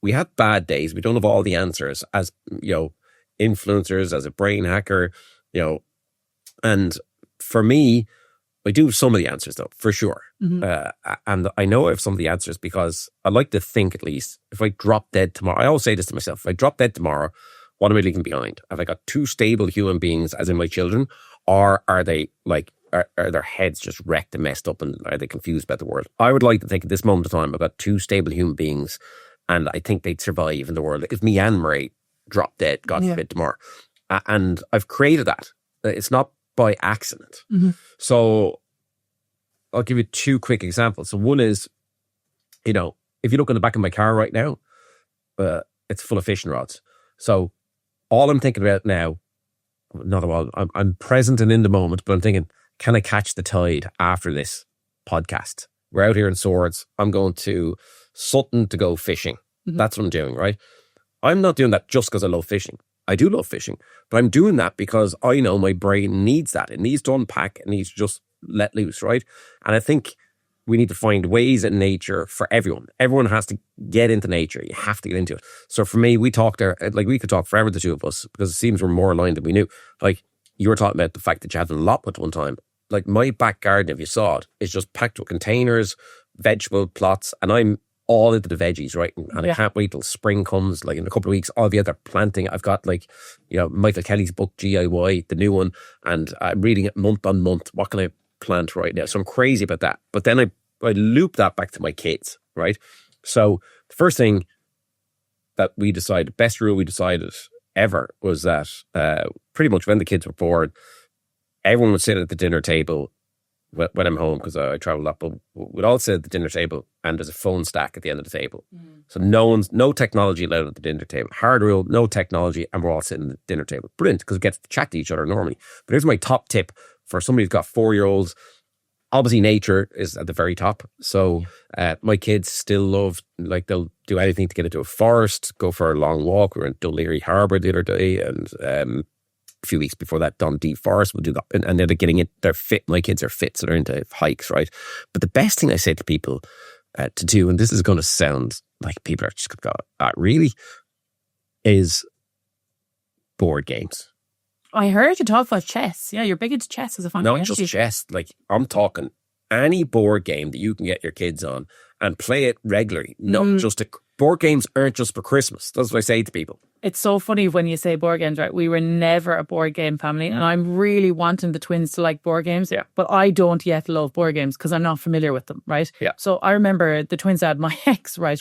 we have bad days. We don't have all the answers as, influencers, as a brain hacker, and for me, I do have some of the answers though, for sure. Mm-hmm. And I know I have some of the answers because I like to think, at least, if I drop dead tomorrow, I always say this to myself, if I drop dead tomorrow, what am I leaving behind? Have I got two stable human beings, as in my children, or are they like, are their heads just wrecked and messed up, and are they confused about the world? I would like to think at this moment of time, I've got two stable human beings, and I think they'd survive in the world. If me and Marie drop dead, God forbid, tomorrow. And I've created that. It's not by accident. Mm-hmm. So I'll give you two quick examples. So one is, if you look in the back of my car right now, it's full of fishing rods. So all I'm thinking about now, not at all, I'm present and in the moment, but I'm thinking, can I catch the tide after this podcast? We're out here in Swords. I'm going to Sutton to go fishing. Mm-hmm. That's what I'm doing, right? I'm not doing that just because I love fishing. I do love fishing, but I'm doing that because I know my brain needs that. It needs to unpack. It needs to just let loose, right? And I think we need to find ways in nature for everyone. Everyone has to get into nature. You have to get into it. So for me, we talked there, like we could talk forever, the two of us, because it seems we're more aligned than we knew. Like you were talking about the fact that you had an allotment one time. Like my back garden, if you saw it, is just packed with containers, vegetable plots, and I'm all into the veggies, right? And I can't wait till spring comes. Like in a couple of weeks, I'll be out there planting. I've got Michael Kelly's book, GIY, the new one, and I'm reading it month on month. What can I plant right now? So I'm crazy about that. But then I loop that back to my kids, right? So the first thing that we decided, best rule we decided ever, was that pretty much when the kids were born, everyone would sit at the dinner table when I'm home, because I travel a lot, but we'd all sit at the dinner table and there's a phone stack at the end of the table. Mm. So no technology allowed at the dinner table. Hard rule, no technology, and we're all sitting at the dinner table. Brilliant, because we get to chat to each other normally. But here's my top tip for somebody who's got 4-year-olds. Obviously, nature is at the very top. So my kids still love, they'll do anything to get into a forest, go for a long walk. We were in Dunleary Harbour the other day, and a few weeks before that, Dundee Forest will do that. And they're getting it, they're fit. My kids are fit, so they're into hikes, right? But the best thing I say to people to do, and this is going to sound like people are just going to go, really, is board games. I heard you talk about chess. Yeah, you're big into chess as a fan. Not just chess. Like, I'm talking any board game that you can get your kids on and play it regularly. Not just board games aren't just for Christmas. That's what I say to people. It's so funny when you say board games, right? We were never a board game family, and I'm really wanting the twins to like board games. Yeah. But I don't yet love board games because I'm not familiar with them, right? Yeah. So I remember the twins dad, my ex, right?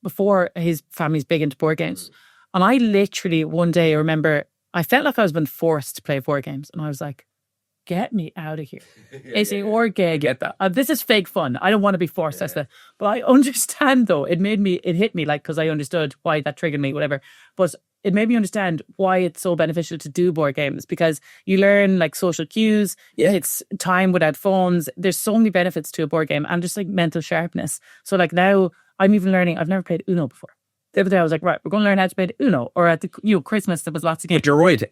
Before his family's big into board games. And I literally one day remember I felt like I was being forced to play board games, and I was like, get me out of here. It's a board game. Get that. This is fake fun. I don't want to be forced. That's that. But I understand though. It hit me like, because I understood why that triggered me, whatever. But it made me understand why it's so beneficial to do board games, because you learn like social cues. Yeah. It's time without phones. There's so many benefits to a board game, and just like mental sharpness. So like now I'm even learning, I've never played Uno before. The other day I was like, right, we're going to learn how to play Uno. Or at the Christmas, there was lots of games. But you're right.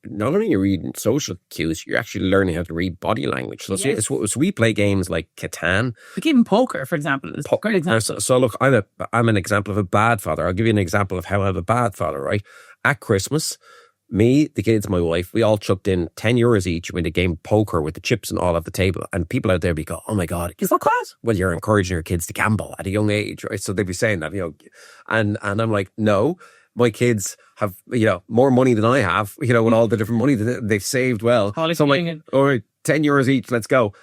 Not only are you reading social cues, you're actually learning how to read body language. So, yes. So we play games like Catan. Like even poker, for example, is a great example. So look, I'm an example of a bad father. I'll give you an example of how I'm a bad father, right? At Christmas, me, the kids, my wife, we all chucked in €10 each and went a game of poker with the chips and all at the table. And people out there be go, oh my God. Is that class? Well, you're encouraging your kids to gamble at a young age, right? So they'd be saying that, and I'm like, no, my kids have, more money than I have, with all the different money that they've saved well. So I'm like, all right, €10 each, let's go.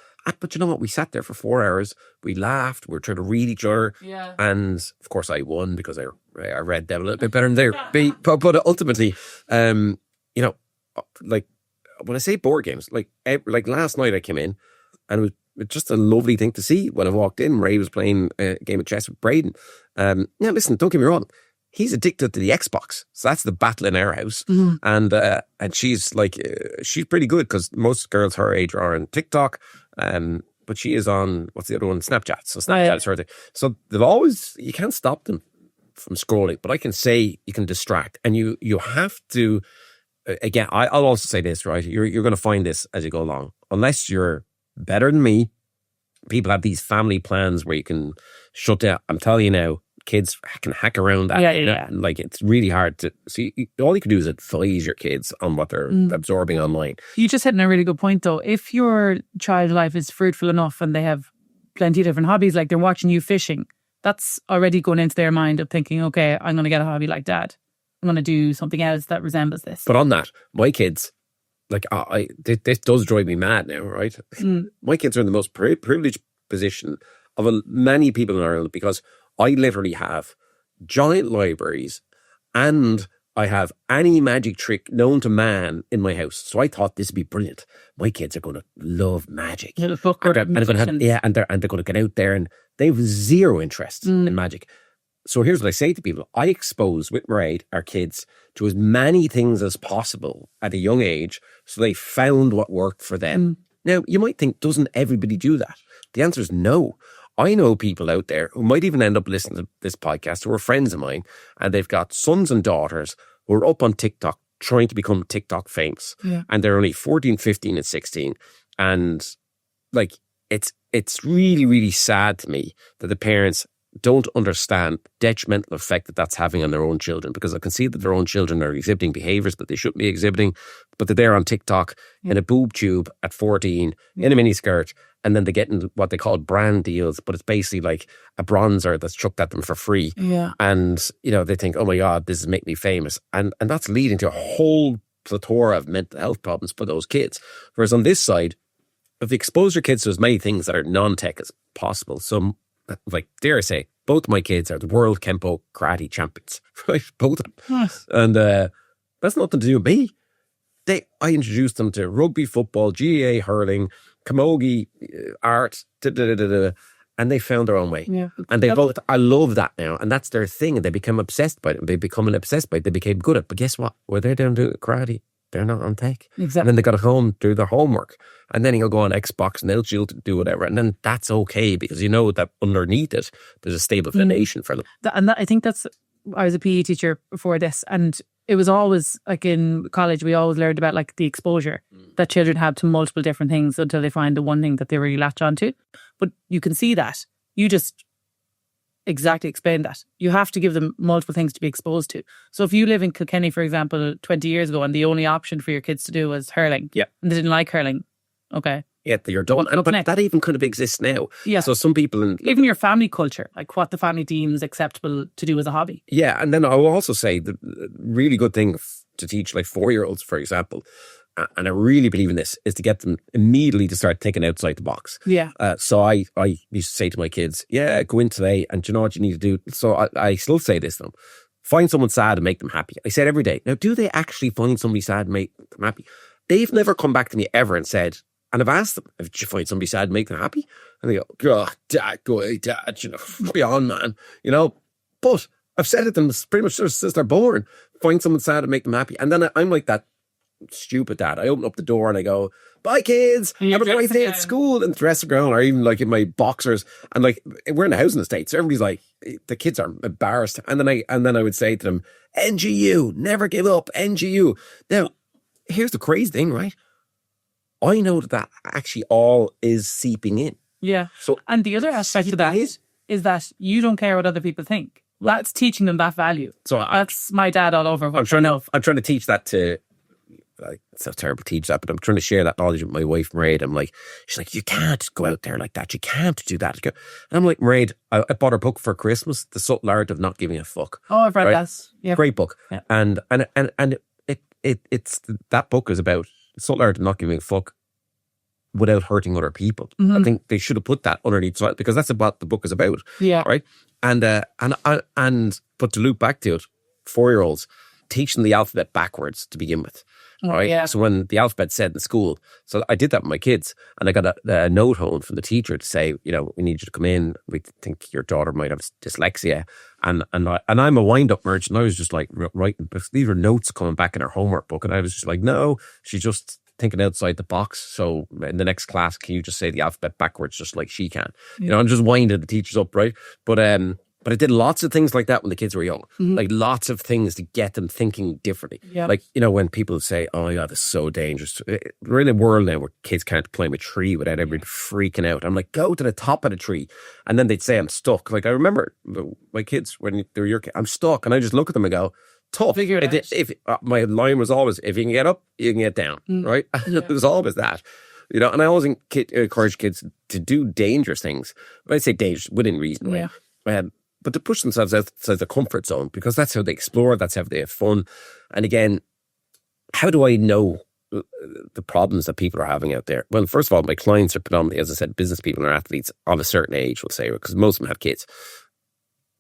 But you know what? We sat there for 4 hours. We laughed. We were trying to read each other. Yeah. And of course I won because I read them a little bit better than they. But ultimately, when I say board games, like last night I came in and it was just a lovely thing to see when I walked in. Ray was playing a game of chess with Braden. Yeah, listen, don't get me wrong. He's addicted to the Xbox. So that's the battle in our house. And she's like, she's pretty good because most girls her age are on TikTok. But she is on, what's the other one? Snapchat. So Snapchat is her thing. So they've always, you can't stop them from scrolling, but I can say you can distract, and you have to, again, I'll also say this, right? You're going to find this as you go along. Unless you're better than me, people have these family plans where you can shut down. I'm telling you now, kids can hack around that. Yeah. Like, it's really hard to see. All you can do is advise your kids on what they're absorbing online. You just hit on a really good point, though. If your child's life is fruitful enough and they have plenty of different hobbies, like they're watching you fishing, that's already going into their mind of thinking, okay, I'm going to get a hobby like Dad. I'm going to do something else that resembles this. But on that, my kids, like, this does drive me mad now, right? My kids are in the most privileged position of many people in Ireland, because I literally have giant libraries and I have any magic trick known to man in my house. So I thought this would be brilliant. My kids are going to love magic. Little book or and they're going to get out there, and they have zero interest in magic. So here's what I say to people. I expose with Mairead our kids to as many things as possible at a young age, so they found what worked for them. Now, you might think, doesn't everybody do that? The answer is no. I know people out there who might even end up listening to this podcast who are friends of mine, and they've got sons and daughters who are up on TikTok trying to become TikTok famous. Yeah. And they're only 14, 15 and 16. And like, it's really, really sad to me that the parents don't understand the detrimental effect that that's having on their own children, because I can see that their own children are exhibiting behaviours that they shouldn't be exhibiting, but they're there on TikTok in a boob tube at 14 in a miniskirt, and then they get into what they call brand deals, but it's basically like a bronzer that's chucked at them for free. Yeah. And, you know, they think, oh my God, this is making me famous. And that's leading to a whole plethora of mental health problems for those kids. Whereas on this side, if you expose your kids to as many things that are non-tech as possible, some, like, dare I say, both my kids are the world Kempo karate champions, right? Both of them. Nice. And that's nothing to do with me. I introduced them to rugby, football, GAA, hurling, camogie, art, and they found their own way. Yeah. And they both, I love that now. And that's their thing. And they become obsessed by it. They become obsessed by it. They became good at it. But guess what? When they're down to karate, they're not on tech. Exactly. And then they got to home, do their homework. And then he'll go on Xbox and they'll chill to do whatever. And then that's okay, because you know that underneath it, there's a stable foundation for them. I think that's, I was a PE teacher before this, and it was always like in college, we always learned about like the exposure that children have to multiple different things until they find the one thing that they really latch onto. But you can see that. You just exactly explained that. You have to give them multiple things to be exposed to. So if you live in Kilkenny, for example, 20 years ago, and the only option for your kids to do was hurling, and they didn't like hurling, okay. Yeah, you're done. But that even kind of exists now. Yeah. So some people... Even your family culture, like what the family deems acceptable to do as a hobby. Yeah, and then I will also say the really good thing to teach like 4-year-olds, for example, and I really believe in this, is to get them immediately to start thinking outside the box. Yeah. So I used to say to my kids, yeah, go in today, and do you know what you need to do? So I still say this to them. Find someone sad and make them happy. I said every day. Now, do they actually find somebody sad and make them happy? They've never come back to me ever and said... And I've asked them, if you find somebody sad, make them happy? And they go, oh, Dad, go away, Dad, you know, be on, man, you know. But I've said it to them pretty much since they're born. Find someone sad and make them happy. And then I'm like that stupid dad. I open up the door and I go, bye, kids. Have a great day at school. And the rest of the ground, or even like in my boxers. And like, we're in a housing estate, so everybody's like, the kids are embarrassed. And then I would say to them, NGU, never give up, NGU. Now, here's the crazy thing, right? I know that actually all is seeping in. Yeah. So, and the other aspect of that is that you don't care what other people think. That's teaching them that value. So that's my dad all over. I'm trying to teach that to, like, it's so terrible to teach that, but I'm trying to share that knowledge with my wife, Mairead. I'm like, she's like, you can't go out there like that. You can't do that. And I'm like, Mairead, I bought her book for Christmas, The Subtle Art of Not Giving a Fuck. Oh, I've read that. Yeah. Great book. Yeah. And it's that book is about subtle art of not giving a fuck without hurting other people. Mm-hmm. I think they should have put that underneath, because that's what the book is about. Yeah. Right. And but to loop back to it, 4-year-olds, teach them the alphabet backwards to begin with. right? Yeah. So when the alphabet said in school, so I did that with my kids, and I got a note home from the teacher to say, you know, we need you to come in. We think your daughter might have dyslexia, and I'm a wind-up merchant. I was just like writing, these were notes coming back in her homework book, and I was just like, no, she's just thinking outside the box. So in the next class, can you just say the alphabet backwards, just like she can? You know, and just winding the teachers up, right? But I did lots of things like that when the kids were young. Like lots of things to get them thinking differently. Yep. Like, you know, when people say, oh my God, this is so dangerous. We're in a world now where kids can't climb a tree without everybody freaking out. I'm like, go to the top of the tree. And then they'd say, I'm stuck. Like I remember my kids, when they were your kids, I'm stuck. And I just look at them and go, tough. Figure it out. If my line was always, if you can get up, you can get down. Right? It was always that. You know, and I always encourage kids to do dangerous things. When I say dangerous, within reason, right? But to push themselves outside the comfort zone, because that's how they explore, that's how they have fun. And again, how do I know the problems that people are having out there? Well, first of all, my clients are predominantly, as I said, business people or athletes of a certain age, we'll say, because most of them have kids.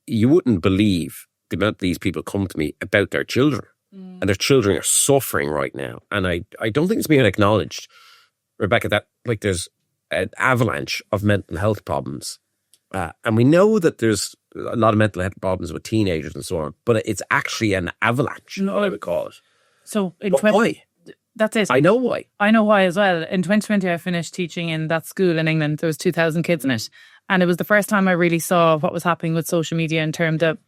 You wouldn't believe the amount of these people come to me about their children, and their children are suffering right now. And I don't think it's being acknowledged, Rebecca, that like there's an avalanche of mental health problems. And we know that there's a lot of mental health problems with teenagers and so on, but it's actually an avalanche, I would call it. So in why? That's it. I know why. I know why as well. In 2020, I finished teaching in that school in England. There was 2,000 kids in it. And it was the first time I really saw what was happening with social media in terms of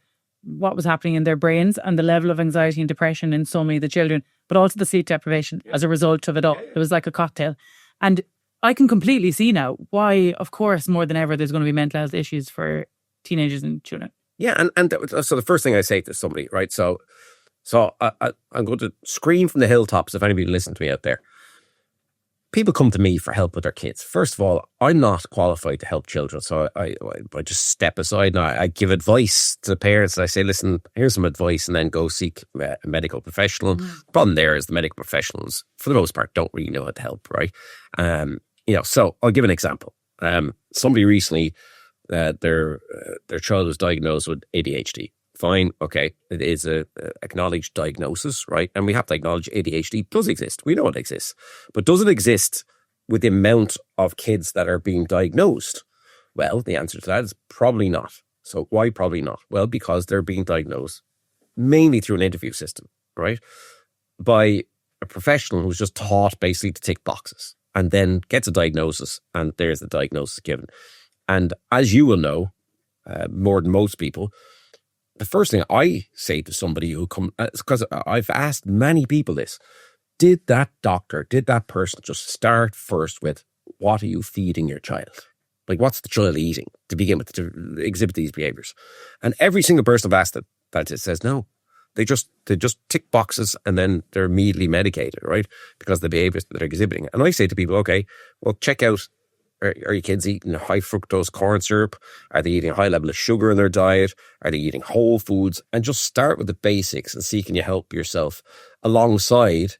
what was happening in their brains and the level of anxiety and depression in so many of the children, but also the sleep deprivation as a result of it all. It was like a cocktail. And I can completely see now why, of course, more than ever, there's going to be mental health issues for teenagers and children. Yeah, and so the first thing I say to somebody, right? So I'm going to scream from the hilltops if anybody listens to me out there. People come to me for help with their kids. First of all, I'm not qualified to help children, so I just step aside and I give advice to the parents. And I say, listen, here's some advice, and then go seek a medical professional. The problem there is the medical professionals, for the most part, don't really know how to help, right? You know, so I'll give an example. Somebody recently, their child was diagnosed with ADHD. Fine, okay, it is a acknowledged diagnosis, right? And we have to acknowledge ADHD does exist. We know it exists. But does it exist with the amount of kids that are being diagnosed? Well, the answer to that is probably not. So why probably not? Well, because they're being diagnosed mainly through an interview system, right? By a professional who's just taught basically to tick boxes and then gets a diagnosis, and there's the diagnosis given. And as you will know, more than most people, the first thing I say to somebody who comes, because I've asked many people this, did that person just start first with, what are you feeding your child? Like, what's the child eating to begin with, to exhibit these behaviours? And every single person I've asked that says no. They just tick boxes and then they're immediately medicated, right? Because of the behaviours that they're exhibiting. And I say to people, okay, well, check out, are your kids eating high fructose corn syrup? Are they eating a high level of sugar in their diet? Are they eating whole foods? And just start with the basics and see, can you help yourself alongside,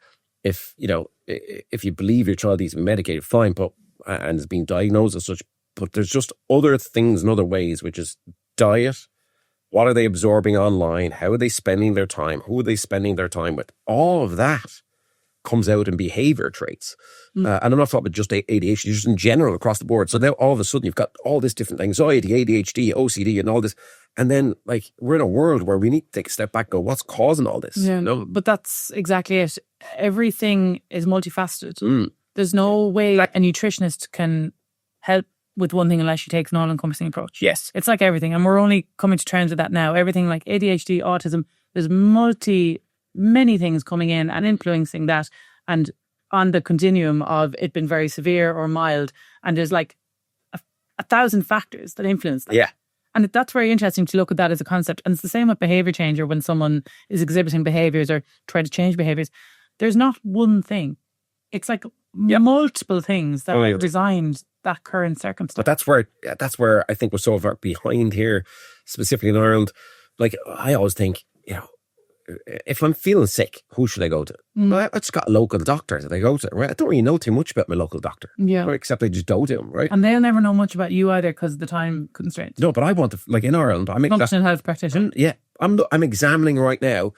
if you believe your child needs to be medicated, fine, but and is being diagnosed as such. But there's just other things and other ways, which is diet. What are they absorbing online? How are they spending their time? Who are they spending their time with? All of that comes out in behaviour traits. And I'm not talking about just ADHD, just in general across the board. So now all of a sudden you've got all this different anxiety, ADHD, OCD and all this. And then like we're in a world where we need to take a step back and go, what's causing all this? Yeah, no, but that's exactly it. Everything is multifaceted. There's no way a nutritionist can help with one thing unless she takes an all-encompassing approach. Yes. It's like everything. And we're only coming to terms with that now. Everything like ADHD, autism, there's many things coming in and influencing that. And on the continuum of it being very severe or mild. And there's like a 1,000 factors that influence that. Yeah. And that's very interesting to look at that as a concept. And it's the same with behaviour change, or when someone is exhibiting behaviours or trying to change behaviours. There's not one thing. It's like multiple things that are designed that current circumstance. But that's where I think we're so far behind here, specifically in Ireland. Like I always think, if I'm feeling sick, who should I go to? Well, I just got a local doctor that I go to, right? I don't really know too much about my local doctor. Yeah. Except I just go to him, right? And they'll never know much about you either because of the time constraints. No, but I want to, like in Ireland, I'm functional health practitioner. Yeah. I'm examining right now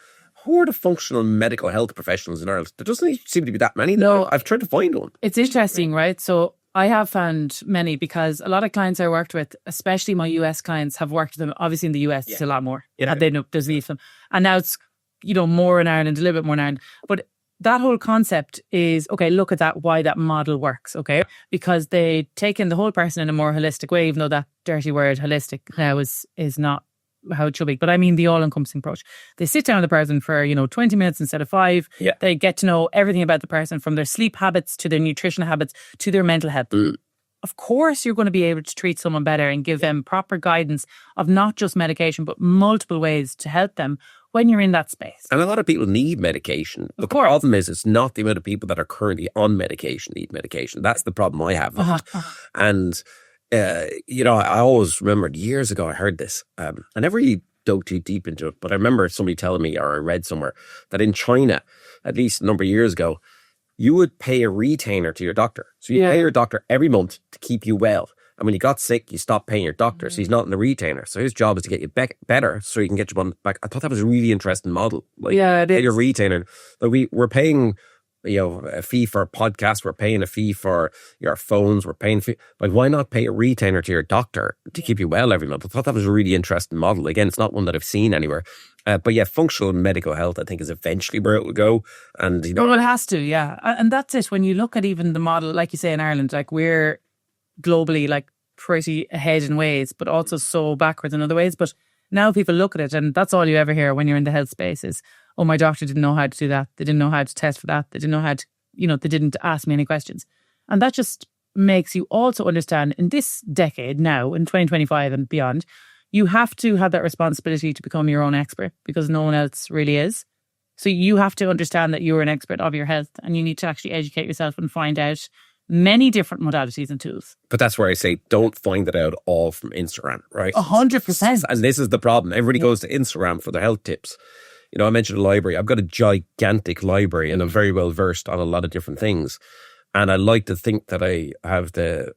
who are the functional medical health professionals in Ireland? There doesn't seem to be that many. No, I've tried to find one. It's interesting, right? So I have found many because a lot of clients I worked with, especially my US clients, have worked with them. Obviously in the US, it's a lot more. Yeah. They know there's need for them. And now it's, more in Ireland, a little bit more in Ireland. But that whole concept is, okay, look at that, why that model works, okay? Yeah. Because they take in the whole person in a more holistic way, even though that dirty word holistic now is not how it should be. But I mean the all-encompassing approach. They sit down with the person for, 20 minutes instead of 5. Yeah. They get to know everything about the person, from their sleep habits to their nutrition habits to their mental health. Of course, you're going to be able to treat someone better and give them proper guidance of not just medication, but multiple ways to help them when you're in that space. And a lot of people need medication. The problem is it's not the amount of people that are currently on medication need medication. That's the problem I have. And I always remembered years ago I heard this. I never really dug too deep into it, but I remember somebody telling me, or I read somewhere, that in China, at least a number of years ago, you would pay a retainer to your doctor. So you pay your doctor every month to keep you well. And when you got sick, you stopped paying your doctor. So he's not in the retainer. So his job is to get you better so he can get you back. I thought that was a really interesting model. Like, it is. Your retainer. Like we're paying a fee for a podcast, we're paying a fee for your phones, we're paying fee. Like, why not pay a retainer to your doctor to keep you well every month? I thought that was a really interesting model. Again, it's not one that I've seen anywhere. But functional medical health, I think, is eventually where it will go. And well, it has to, yeah. And that's it. When you look at even the model, like you say in Ireland, like we're globally like pretty ahead in ways, but also so backwards in other ways. But now people look at it, and that's all you ever hear when you're in the health space is, oh, my doctor didn't know how to do that. They didn't know how to test for that. They didn't know how to, they didn't ask me any questions. And that just makes you also understand in this decade now, in 2025 and beyond, you have to have that responsibility to become your own expert because no one else really is. So you have to understand that you're an expert of your health and you need to actually educate yourself and find out many different modalities and tools. But that's where I say, don't find it out all from Instagram, right? 100%. And this is the problem. Everybody goes to Instagram for their health tips. I mentioned a library. I've got a gigantic library and I'm very well versed on a lot of different things. And I like to think that I have the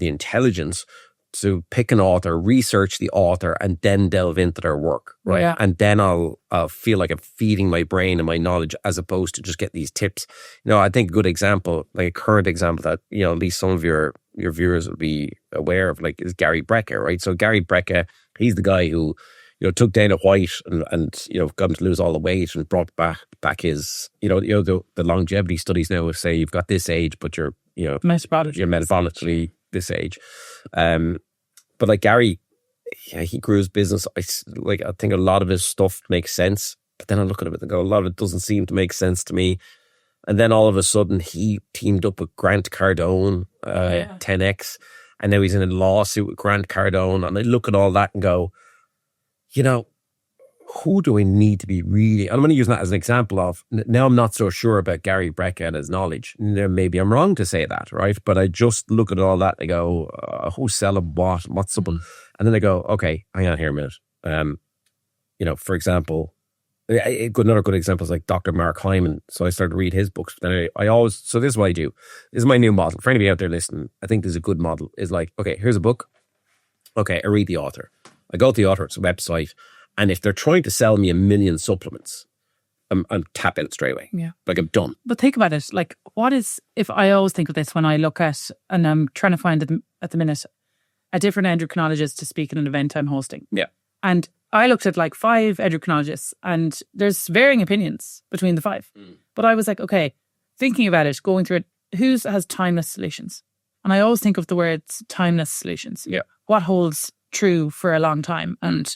intelligence to pick an author, research the author, and then delve into their work, right? Yeah. And then I'll feel like I'm feeding my brain and my knowledge as opposed to just get these tips. I think a good example, like a current example that, at least some of your viewers will be aware of, like, is Gary Brecka, right? So Gary Brecka, he's the guy who, took Dana White and got him to lose all the weight and brought back his, the longevity studies now will say you've got this age, but you're metabolically this age. But like Gary, he grew his business. I think a lot of his stuff makes sense, but then I look at it and go, a lot of it doesn't seem to make sense to me. And then all of a sudden he teamed up with Grant Cardone, 10X, and now he's in a lawsuit with Grant Cardone. And I look at all that and go, who do I need to be really... I'm going to use that as an example of... Now I'm not so sure about Gary Brecka and his knowledge. Maybe I'm wrong to say that, right? But I just look at all that and I go, who's selling what? What's someone... And then I go, okay, hang on here a minute. For example, another good example is like Dr. Mark Hyman. So I started to read his books. Then I always... So this is what I do. This is my new model. For anybody out there listening, I think this is a good model. Is like, okay, here's a book. Okay, I read the author. I go to the author's website. And if they're trying to sell me 1 million supplements, I'm tap out straight away. Yeah. Like, I'm done. But think about it. Like, if I always think of this when I look at, and I'm trying to find at the minute, a different endocrinologist to speak at an event I'm hosting. Yeah. And I looked at like 5 endocrinologists and there's varying opinions between the 5. But I was like, okay, thinking about it, going through it, who has timeless solutions? And I always think of the words timeless solutions. Yeah. What holds true for a long time? And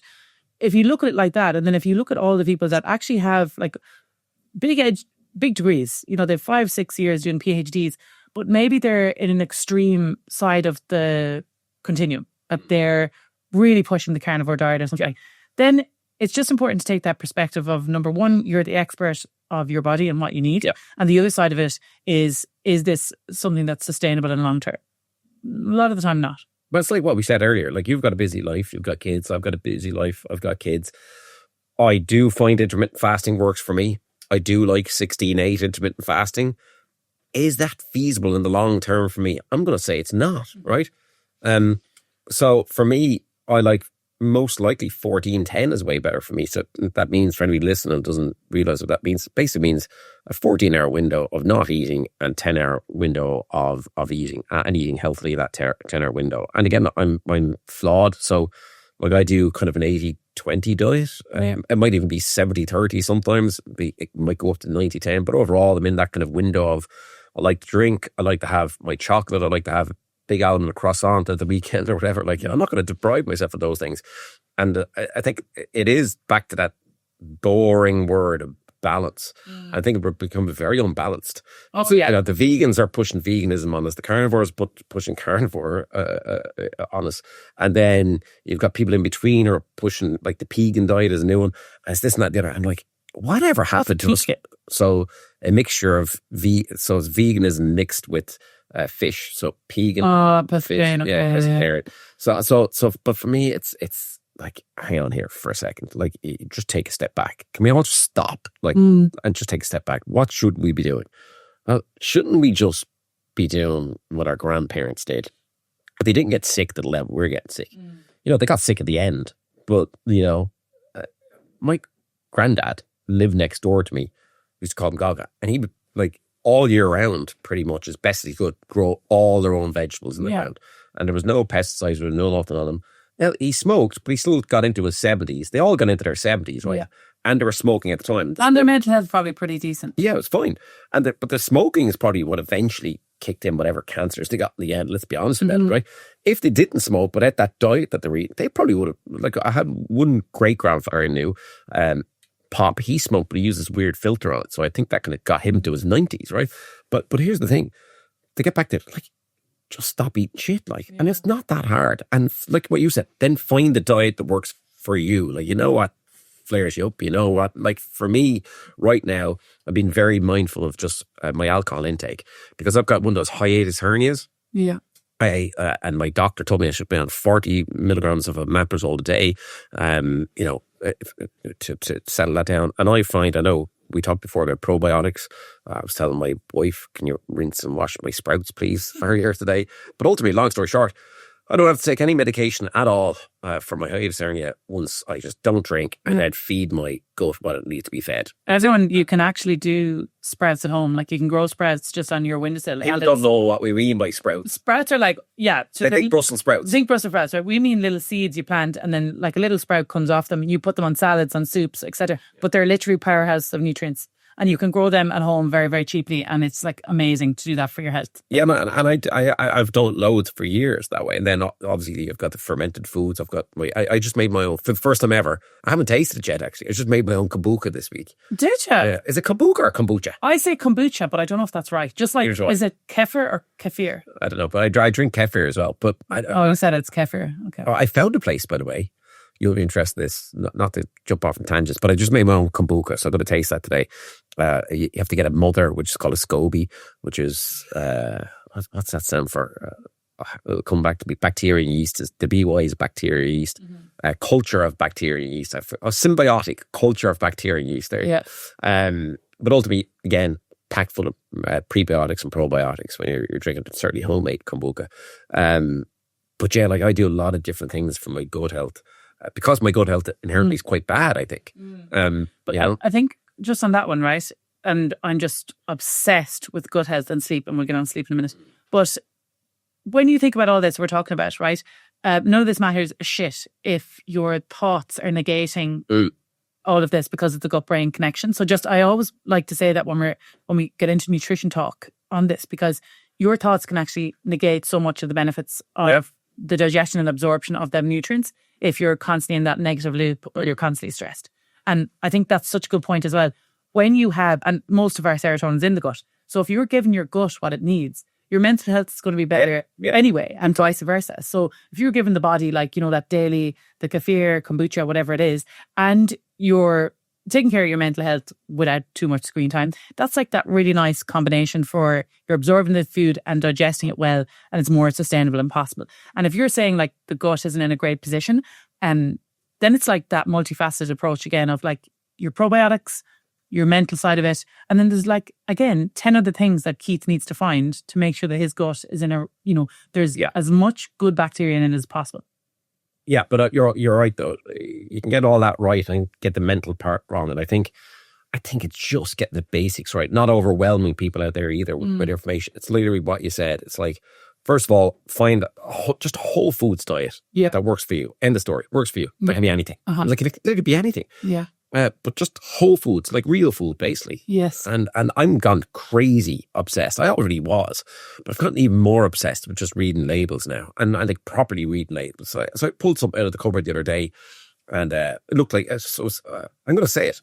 if you look at it like that, and then if you look at all the people that actually have like big degrees, they have 5-6 years doing PhDs, but maybe they're in an extreme side of the continuum, that they're really pushing the carnivore diet or something. Then it's just important to take that perspective of, number one, you're the expert of your body and what you need. Yeah. And the other side of it is this something that's sustainable and long term? A lot of the time not. But it's like what we said earlier, like you've got a busy life, you've got kids, I've got a busy life, I've got kids. I do find intermittent fasting works for me. I do like 16-8 intermittent fasting. Is that feasible in the long term for me? I'm going to say it's not, right? So for me, I like most likely 14-10 is way better for me. So that means, for anybody listening doesn't realize what that means, basically means a 14-hour window of not eating and 10-hour window of eating, and eating healthily, that 10-hour window. And again, I'm flawed. So like I do kind of an 80-20 diet. It might even be 70-30 sometimes. It might go up to 90-10. But overall, I'm in that kind of window of, I like to drink, I like to have my chocolate, I like to have a big almond croissant at the weekend or whatever. Like, I'm not going to deprive myself of those things. And I think it is back to that boring word of balance. I think we're becoming very unbalanced. Oh, yeah. You know, the vegans are pushing veganism on us. The carnivores pushing carnivore on us. And then you've got people in between who are pushing, like, the pegan diet is a new one. And it's this and that, the other. I'm like, whatever happened to us? So a mixture of so it's veganism mixed with fish. So pegan, fish, pescatarian. So, but for me, it's like, hang on here for a second. Like, just take a step back. Can we all just stop, like, and just take a step back? What should we be doing? Well, shouldn't we just be doing what our grandparents did? But they didn't get sick to the level we're getting sick. You know, they got sick at the end. But, you know, my granddad lived next door to me. We used to call him Gaga. And he would, like, all year round, pretty much, as best he could, grow all their own vegetables in the ground. And there was no pesticides, there was no nothing on them. Now, he smoked, but he still got into his 70s. They all got into their 70s, right? Yeah. And they were smoking at the time. And their mental health probably pretty decent. Yeah, it was fine. But the smoking is probably what eventually kicked in whatever cancers they got in the end. Let's be honest about it, right? If they didn't smoke, but ate that diet that they were eating, they probably would have. Like, I had one great grandfather I knew, Pop, he smoked, but he used this weird filter on it. So I think that kind of got him to his 90s, right? But here's the thing. To get back to, like, just stop eating shit, like. And it's not that hard. And like what you said, then find the diet that works for you. Like, you know what flares you up, you know what? Like, for me, right now, I've been very mindful of just my alcohol intake, because I've got one of those hiatus hernias. Yeah. And my doctor told me I should be on 40 milligrams of omeprazole a day, you know, to settle that down. And I know we talked before about probiotics. I was telling my wife, can you rinse and wash my sprouts, please, for her here today? But ultimately, long story short, I don't have to take any medication at all for my hiatus hernia once I just don't drink and then feed my gut what it needs to be fed. Everyone, you can actually do sprouts at home. Like, you can grow sprouts just on your windowsill. People don't know what we mean by sprouts. Sprouts are like, So they think Brussels sprouts. Think Brussels sprouts, right? We mean little seeds you plant, and then like a little sprout comes off them. You put them on salads, on soups, etc. But they're literally powerhouse of nutrients. And you can grow them at home very, very cheaply. And it's like amazing to do that for your health. Yeah, man. And I've done loads for years that way. And then obviously you've got the fermented foods. I just made my own, for the first time ever. I haven't tasted it yet, actually. I just made my own kombucha this week. Did you? Is it kombucha or kombucha? I say kombucha, but I don't know if that's right. Just like, is it kefir or kefir? I don't know, but I drink kefir as well. But I said it's kefir. Okay. I found a place, by the way. You'll be interested in this, not to jump off in tangents, but I just made my own kombucha, so I'm going to taste that today. You have to get a mother, which is called a SCOBY, which is, what's that sound for? It'll come back to be bacteria yeast. The BY is bacteria yeast. Culture of bacteria yeast. Symbiotic culture of bacteria yeast there. Yeah. But ultimately, again, packed full of prebiotics and probiotics when you're drinking certainly homemade kombucha. But yeah, like, I do a lot of different things for my gut health. Because my gut health inherently is quite bad, I think. But yeah, I think just on that one, right? And I'm just obsessed with gut health and sleep, and we'll get on sleep in a minute. But when you think about all this we're talking about, right? None of this matters a shit if your thoughts are negating all of this because of the gut-brain connection. So I always like to say that when we get into nutrition talk on this, because your thoughts can actually negate so much of the benefits of the digestion and absorption of them nutrients if you're constantly in that negative loop or you're constantly stressed. And I think that's such a good point as well. When you have, and most of our serotonin's in the gut, so if you're giving your gut what it needs, your mental health is going to be better anyway, and vice versa. So if you're giving the body, like, you know, that daily, the kefir, kombucha, whatever it is, and you're taking care of your mental health without too much screen time, that's like that really nice combination for you're absorbing the food and digesting it well, and it's more sustainable and possible. And if you're saying like the gut isn't in a great position, then it's like that multifaceted approach again of like your probiotics, your mental side of it, and then there's like, again, 10 other things that Keith needs to find to make sure that his gut is in a, you know, there's as much good bacteria in it as possible. Yeah, but you're right though. You can get all that right and get the mental part wrong. And I think it's just getting the basics right, not overwhelming people out there either with information. It's literally what you said. It's like, first of all, find just a whole foods diet that works for you. End of story. Works for you. That can be anything. Like it could be anything. Yeah. But just whole foods, like real food, basically. Yes. And I'm gone crazy obsessed. I already was, but I've gotten even more obsessed with just reading labels now and like properly reading labels. So I pulled something out of the cupboard the other day, and it looked like I'm going to say it.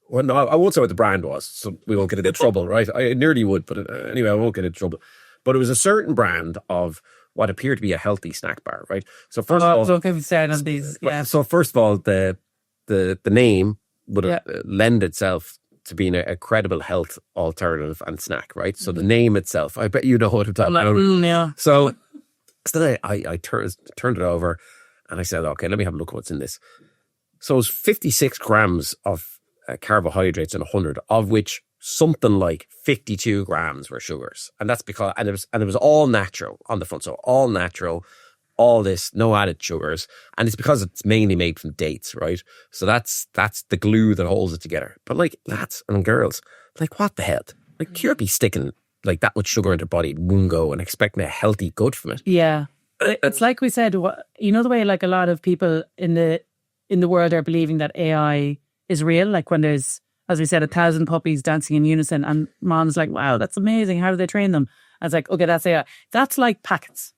Well, no, I won't say what the brand was, so we won't get into trouble, right? I nearly would, but anyway, I won't get into trouble. But it was a certain brand of what appeared to be a healthy snack bar, right? So first of all, so can we say on these? Yeah. So first of all, the name would lend itself to being a credible health alternative and snack, right? So the name itself, I bet you know what I'm talking about. Yeah. So then I turned it over, and I said, okay, let me have a look at what's in this. So it was 56 grams of carbohydrates in 100, of which something like 52 grams were sugars. And that's because, and it was all natural on the front. So all natural, all this, no added sugars. And it's because it's mainly made from dates, right? So that's the glue that holds it together. But like lads and girls, like what the hell? Like you'd be sticking like that much sugar in their body in one go and expecting a healthy good from it. Yeah. It's like we said, you know, the way like a lot of people in the world are believing that AI is real. Like when there's, as we said, 1,000 puppies dancing in unison and mom's like, wow, that's amazing. How do they train them? I was like, okay, that's AI. That's like packets.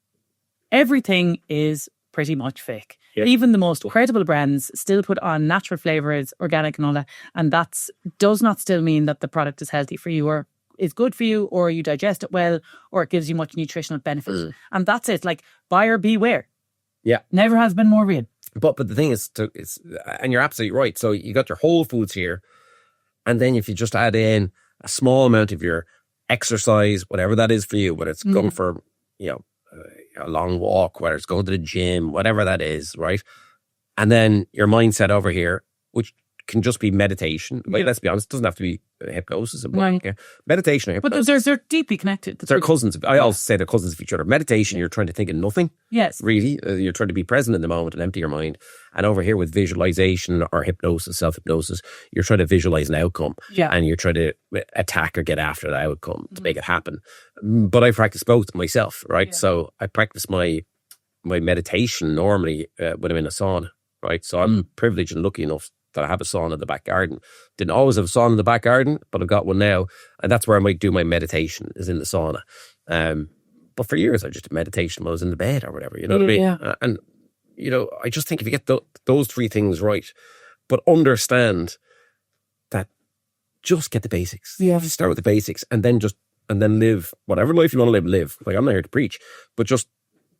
Everything is pretty much fake. Yeah. Even the most credible brands still put on natural flavours, organic and all that. And that does not still mean that the product is healthy for you or is good for you or you digest it well or it gives you much nutritional benefit. And that's it. Like buyer beware. Yeah. Never has been more real. But the thing is, and you're absolutely right. So you got your whole foods here. And then if you just add in a small amount of your exercise, whatever that is for you, whether it's going for, you know, a long walk, whether it's going to the gym, whatever that is, right? And then your mindset over here, which can just be meditation. Like, let's be honest, it doesn't have to be hypnosis. Meditation or hypnosis. But they're deeply connected. They're cousins. I always say they're cousins of each other. Meditation, you're trying to think of nothing. Yes. Really. You're trying to be present in the moment and empty your mind. And over here with visualization or hypnosis, self-hypnosis, you're trying to visualize an outcome. Yeah. And you're trying to attack or get after the outcome to make it happen. But I practice both myself, right? Yeah. So I practice my meditation normally when I'm in a sauna, right? So I'm privileged and lucky enough that I have a sauna in the back garden. Didn't always have a sauna in the back garden, but I've got one now. And that's where I might do my meditation, is in the sauna. But for years, I just did meditation when I was in the bed or whatever, you know what I mean? Yeah. And, you know, I just think if you get those three things right, but understand that just get the basics. Yeah. Just start with the basics and then live whatever life you want to live. Like, I'm not here to preach, but just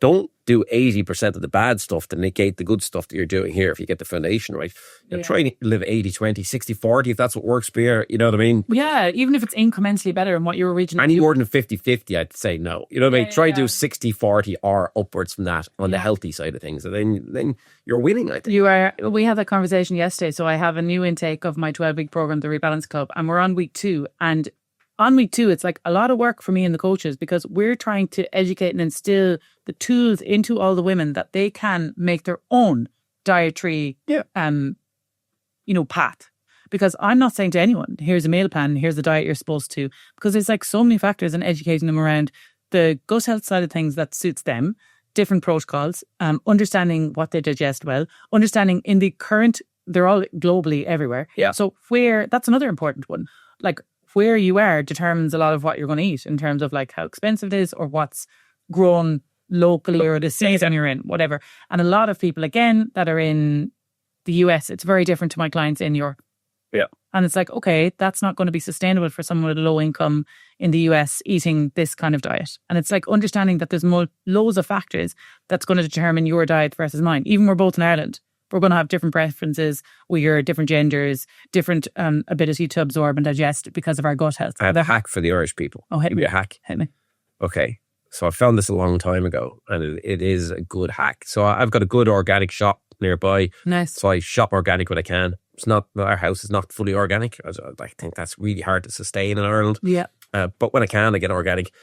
don't do 80% of the bad stuff to negate the good stuff that you're doing here if you get the foundation right. You know, try and live 80-20, 60-40 if that's what works for you. You know what I mean? Yeah, even if it's incrementally better than what you're originally... Any more than 50-50, I'd say no. You know what I mean? Try to do 60-40 or upwards from that on the healthy side of things. And then you're winning, I think. You are. We had that conversation yesterday. So I have a new intake of my 12-week program, the Rebalance Club, and we're on week 2. And on week 2, it's like a lot of work for me and the coaches because we're trying to educate and instill the tools into all the women that they can make their own dietary, path. Because I'm not saying to anyone, here's a meal plan, here's the diet you're supposed to, because there's like so many factors in educating them around the gut health side of things that suits them, different protocols, understanding what they digest well, understanding in the current, they're all globally everywhere. Yeah. So that's another important one. Like, where you are determines a lot of what you're going to eat in terms of like how expensive it is or what's grown locally or the season you're in, whatever. And a lot of people, again, that are in the US, it's very different to my clients in Europe. Yeah. And it's like, okay, that's not going to be sustainable for someone with a low income in the US eating this kind of diet. And it's like understanding that there's loads of factors that's going to determine your diet versus mine. Even we're both in Ireland. We're going to have different preferences. We're different genders, different ability to absorb and digest because of our gut health. I have a hack for the Irish people. Oh, hit me. Give me a hack. Hit me. Okay. So I found this a long time ago and it is a good hack. So I've got a good organic shop nearby. Nice. So I shop organic when I can. Our house is not fully organic. I think that's really hard to sustain in Ireland. Yeah. But when I can, I get organic.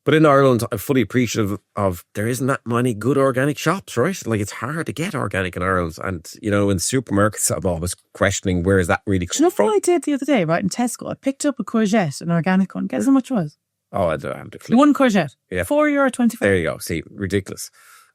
But in Ireland, I'm fully appreciative of there isn't that many good organic shops, right? Like it's hard to get organic in Ireland. And, you know, in supermarkets, I'm always questioning where is that really Do you know from? what I did the other day, right, in Tesco? I picked up a courgette, an organic one. Guess how much it was? Oh, I don't have the clue. One courgette. Yeah. €4.25. There you go. See, ridiculous.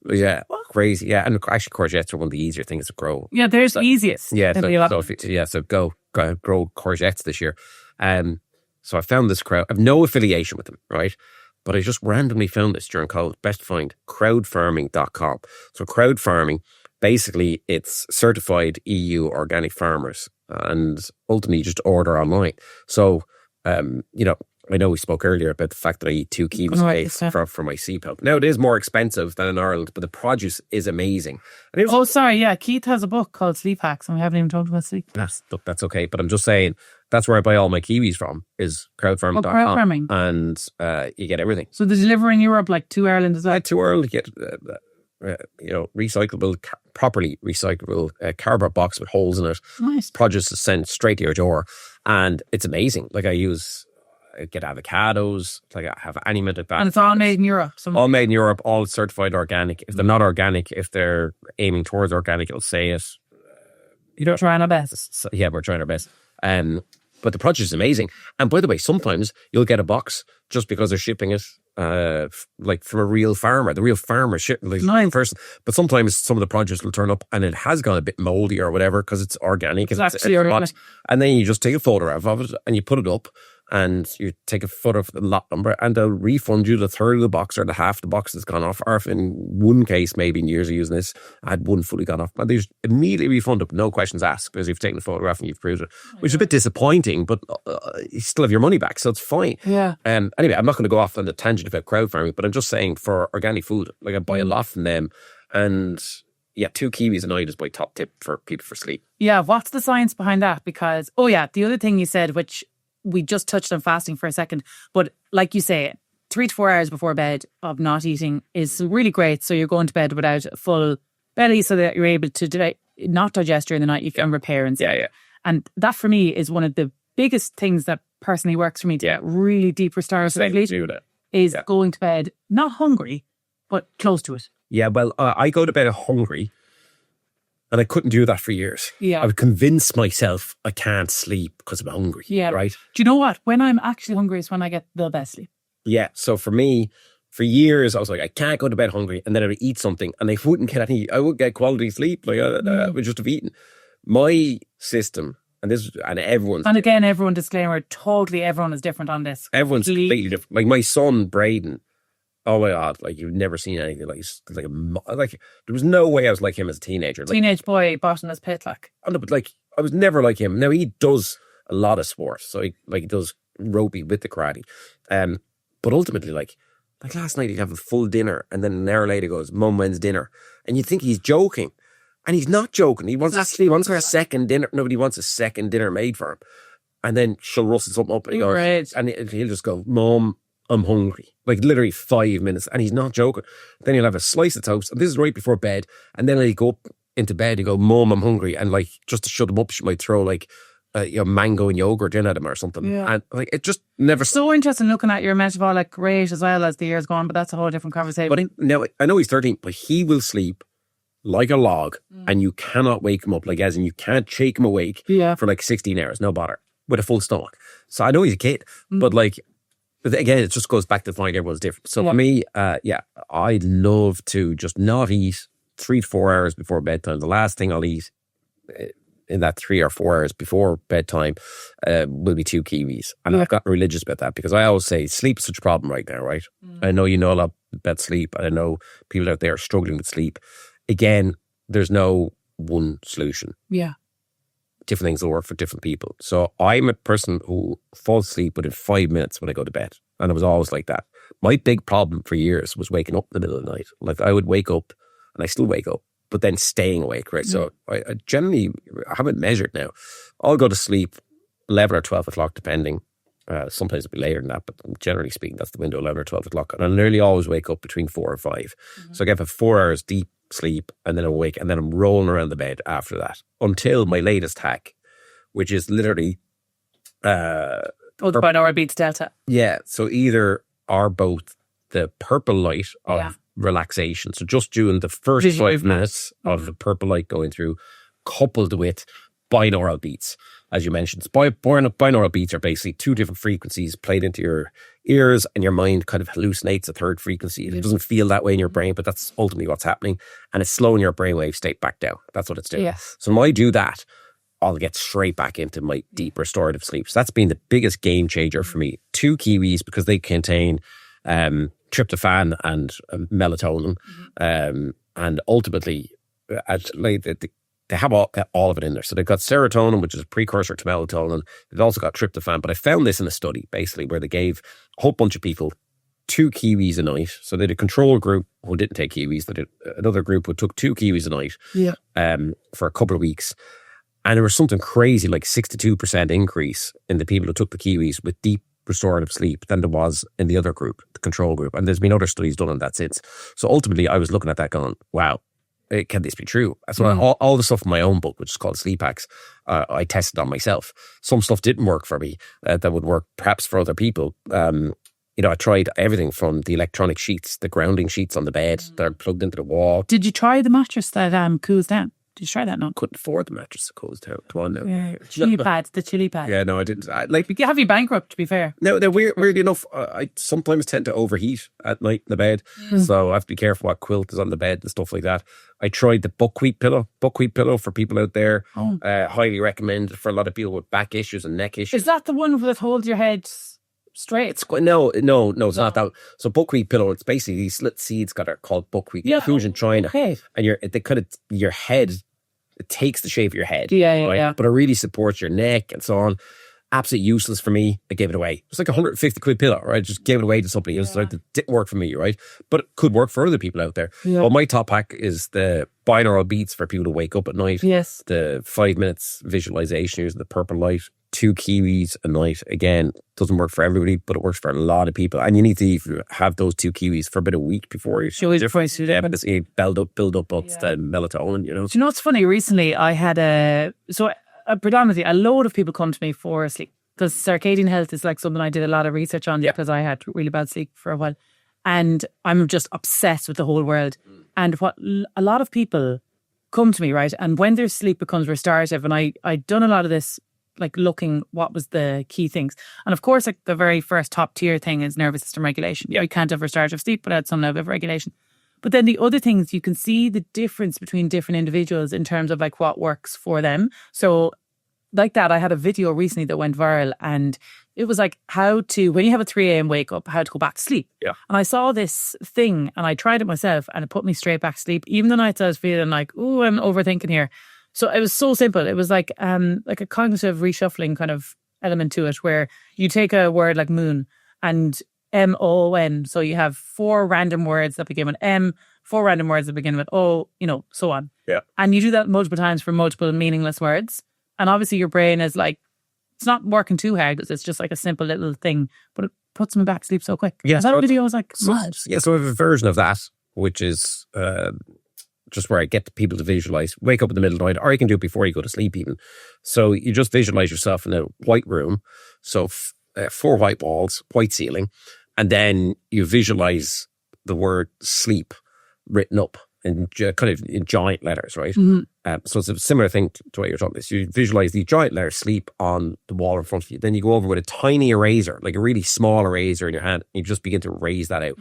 Yeah, crazy. Yeah, and actually courgettes are one of the easier things to grow. Yeah, there's the easiest. Yeah, so go grow courgettes this year. So I found this crowd. I have no affiliation with them, right? But I just randomly found this during COVID. Best find, crowdfarming.com. So crowd farming, basically it's certified EU organic farmers, and ultimately you just order online. So, you know, I know we spoke earlier about the fact that I eat 2 kiwis for my CPAP. Now, it is more expensive than in Ireland, but the produce is amazing. And Keith has a book called Sleep Hacks, and we haven't even talked about sleep. That's okay, but I'm just saying that's where I buy all my kiwis from, is crowdfarming.com. Crowd farming. And you get everything. So they deliver in Europe like to Ireland as well? To Ireland, you get, you know, properly recyclable cardboard box with holes in it. Nice. Produce is sent straight to your door, and it's amazing. Like I get avocados, like I have anything like that. And it's all made in Europe. All made in Europe, all certified organic. If they're not organic, if they're aiming towards organic, it'll say it. You know, trying our best. Yeah, we're trying our best. But the produce is amazing. And by the way, sometimes you'll get a box just because they're shipping it, like from a real farmer. The real farmer shipping like person. But sometimes some of the produce will turn up and it has gone a bit moldy or whatever because it's organic. It's actually organic. And then you just take a photograph of it and you put it up. And you take a photo of the lot number and they'll refund you the third of the box or the half of the box that's gone off. Or if in one case, maybe in years of using this, I had one fully gone off. And they just immediately refund it, no questions asked, because you've taken the photograph and you've proved it, which is a bit disappointing, but you still have your money back, so it's fine. Yeah. Anyway, I'm not going to go off on the tangent about crowd farming, but I'm just saying for organic food, like I buy a lot from them. And yeah, 2 kiwis a night is my top tip for people for sleep. Yeah, what's the science behind that? Because, the other thing you said, which we just touched on fasting for a second, but like you say, 3 to 4 hours before bed of not eating is really great. So you're going to bed without a full belly so that you're able to not digest during the night. You can repair and stuff. Yeah. And that for me is one of the biggest things that personally works for me to get really deep restorative sleep is going to bed not hungry, but close to it. Yeah, well, I go to bed hungry. And I couldn't do that for years. Yeah. I would convince myself I can't sleep because I'm hungry. Yeah. Right? Do you know what? When I'm actually hungry is when I get the best sleep. Yeah. So for me, for years, I was like, I can't go to bed hungry. And then I would eat something and I wouldn't get quality sleep. Like I would just have eaten. My system, and everyone's... And again, disclaimer, totally everyone is different on this. Everyone's completely different. Like my son, Braden, oh my God, like you've never seen anything like there was no way I was like him as a teenager. Teenage boy, bottomless pit, like. But like, I was never like him. Now he does a lot of sports. So he does rugby with the karate. But ultimately, like last night he'd have a full dinner and then an hour later he goes, Mum, when's dinner? And you think he's joking. And he's not joking. He wants a second dinner. Nobody wants a second dinner made for him. And then she'll rustle something up and he goes, and he'll just go, Mum, I'm hungry. Like literally 5 minutes. And he's not joking. Then he'll have a slice of toast. And this is right before bed. And then he'll go up into bed and go, Mum, I'm hungry. And like, just to shut him up, she might throw like, mango and yogurt in at him or something. Yeah. And like, it just never... So interesting looking at your metabolic rate as well as the years go on, but that's a whole different conversation. But I know he's 13, but he will sleep like a log and you cannot wake him up. Like as in you can't shake him awake for like 16 hours, no bother, with a full stomach. So I know he's a kid, but like, but again, it just goes back to the point everyone's different. So for me, I love to just not eat 3 to 4 hours before bedtime. The last thing I'll eat in that 3 or 4 hours before bedtime will be 2 kiwis. And I've gotten religious about that because I always say sleep is such a problem right now, right? I know you know a lot about sleep and I know people out there are struggling with sleep. Again, there's no one solution. Yeah. Different things will work for different people. So I'm a person who falls asleep within 5 minutes when I go to bed. And I was always like that. My big problem for years was waking up in the middle of the night. Like I would wake up and I still wake up, but then staying awake, right? So I generally haven't measured now. I'll go to sleep 11 or 12 o'clock, depending. Sometimes it'll be later than that, but generally speaking, that's the window, 11 or 12 o'clock. And I nearly always wake up between 4 or 5. So I get 4 hours deep sleep and then I'm awake and then I'm rolling around the bed after that until my latest hack, which is literally... the binaural beats delta. Yeah, so either or both the purple light of relaxation. So just doing the first 5 minutes of the purple light going through, coupled with binaural beats, as you mentioned. Binaural beats are basically 2 different frequencies played into your ears, and your mind kind of hallucinates a third frequency. It doesn't feel that way in your brain, but that's ultimately what's happening. And it's slowing your brainwave state back down. That's what it's doing. Yes. So when I do that, I'll get straight back into my deep restorative sleep. So that's been the biggest game changer for me. 2 kiwis, because they contain tryptophan and melatonin. And ultimately, they have all of it in there. So they've got serotonin, which is a precursor to melatonin. They've also got tryptophan. But I found this in a study, basically, where they gave a whole bunch of people 2 kiwis a night. So they did a control group who didn't take kiwis. They did another group who took 2 kiwis a night for a couple of weeks. And there was something crazy, like 62% increase in the people who took the kiwis with deep restorative sleep than there was in the other group, the control group. And there's been other studies done on that since. So ultimately, I was looking at that going, wow, can this be true? So all the stuff in my own book, which is called Sleep Hacks, I tested on myself. Some stuff didn't work for me that would work perhaps for other people. I tried everything from the electronic sheets, the grounding sheets on the bed that are plugged into the wall. Did you try the mattress that cools down? Did you try that? No, couldn't afford the mattress that cools down. Come on now. Yeah, chili pads, the chili pads. Yeah, no, I didn't. Have you bankrupt? To be fair, no. They're weirdly enough, I sometimes tend to overheat at night in the bed, so I have to be careful what quilt is on the bed and stuff like that. I tried the buckwheat pillow. Buckwheat pillow for people out there. Highly recommended for a lot of people with back issues and neck issues. Is that the one that holds your head straight? No, it's not that. So buckwheat pillow, it's basically these little seeds called buckwheat. Yeah, Fusion China. Okay. And your head, it takes the shape of your head. Yeah. But it really supports your neck and so on. Absolutely useless for me. I gave it away. It was like 150 quid pillow, right? Just gave it away to somebody. It was like, it didn't work for me, right? But it could work for other people out there. Yeah. Well, my top hack is the binaural beats for people to wake up at night. Yes. The 5 minutes visualization using the purple light. 2 kiwis a night. Again, doesn't work for everybody, but it works for a lot of people. And you need to have those 2 kiwis for about a week before you build up the melatonin, you know. Do you know what's funny? Recently, I had predominantly a load of people come to me for sleep, because circadian health is like something I did a lot of research on because I had really bad sleep for a while. And I'm just obsessed with the whole world. And what a lot of people come to me, right? And when their sleep becomes restorative, and I'd done a lot of this, like looking what was the key things. And of course, like the very first top tier thing is nervous system regulation. Yeah, you can't have restorative sleep without some level of regulation. But then the other things, you can see the difference between different individuals in terms of like what works for them. So like that, I had a video recently that went viral, and it was like how to, when you have a 3 a.m. wake up, how to go back to sleep. Yeah. And I saw this thing and I tried it myself, and it put me straight back to sleep. Even the nights I was feeling like, oh, I'm overthinking here. So it was so simple. It was like a cognitive reshuffling kind of element to it, where you take a word like moon and MON. So you have 4 random words that begin with M, 4 random words that begin with O, so on. Yeah. And you do that multiple times for multiple meaningless words. And obviously your brain is like, it's not working too hard because it's just like a simple little thing, but it puts me back to sleep so quick. Yeah. That video was like mad. So I have a version of that, which is just where I get people to visualize, wake up in the middle of the night, or you can do it before you go to sleep even. So you just visualize yourself in a white room. So 4 white walls, white ceiling, and then you visualize the word sleep written up in kind of in giant letters, right? So it's a similar thing to what you're talking about. So you visualize the giant letter sleep on the wall in front of you. Then you go over with a tiny eraser, like a really small eraser in your hand. And you just begin to erase that out,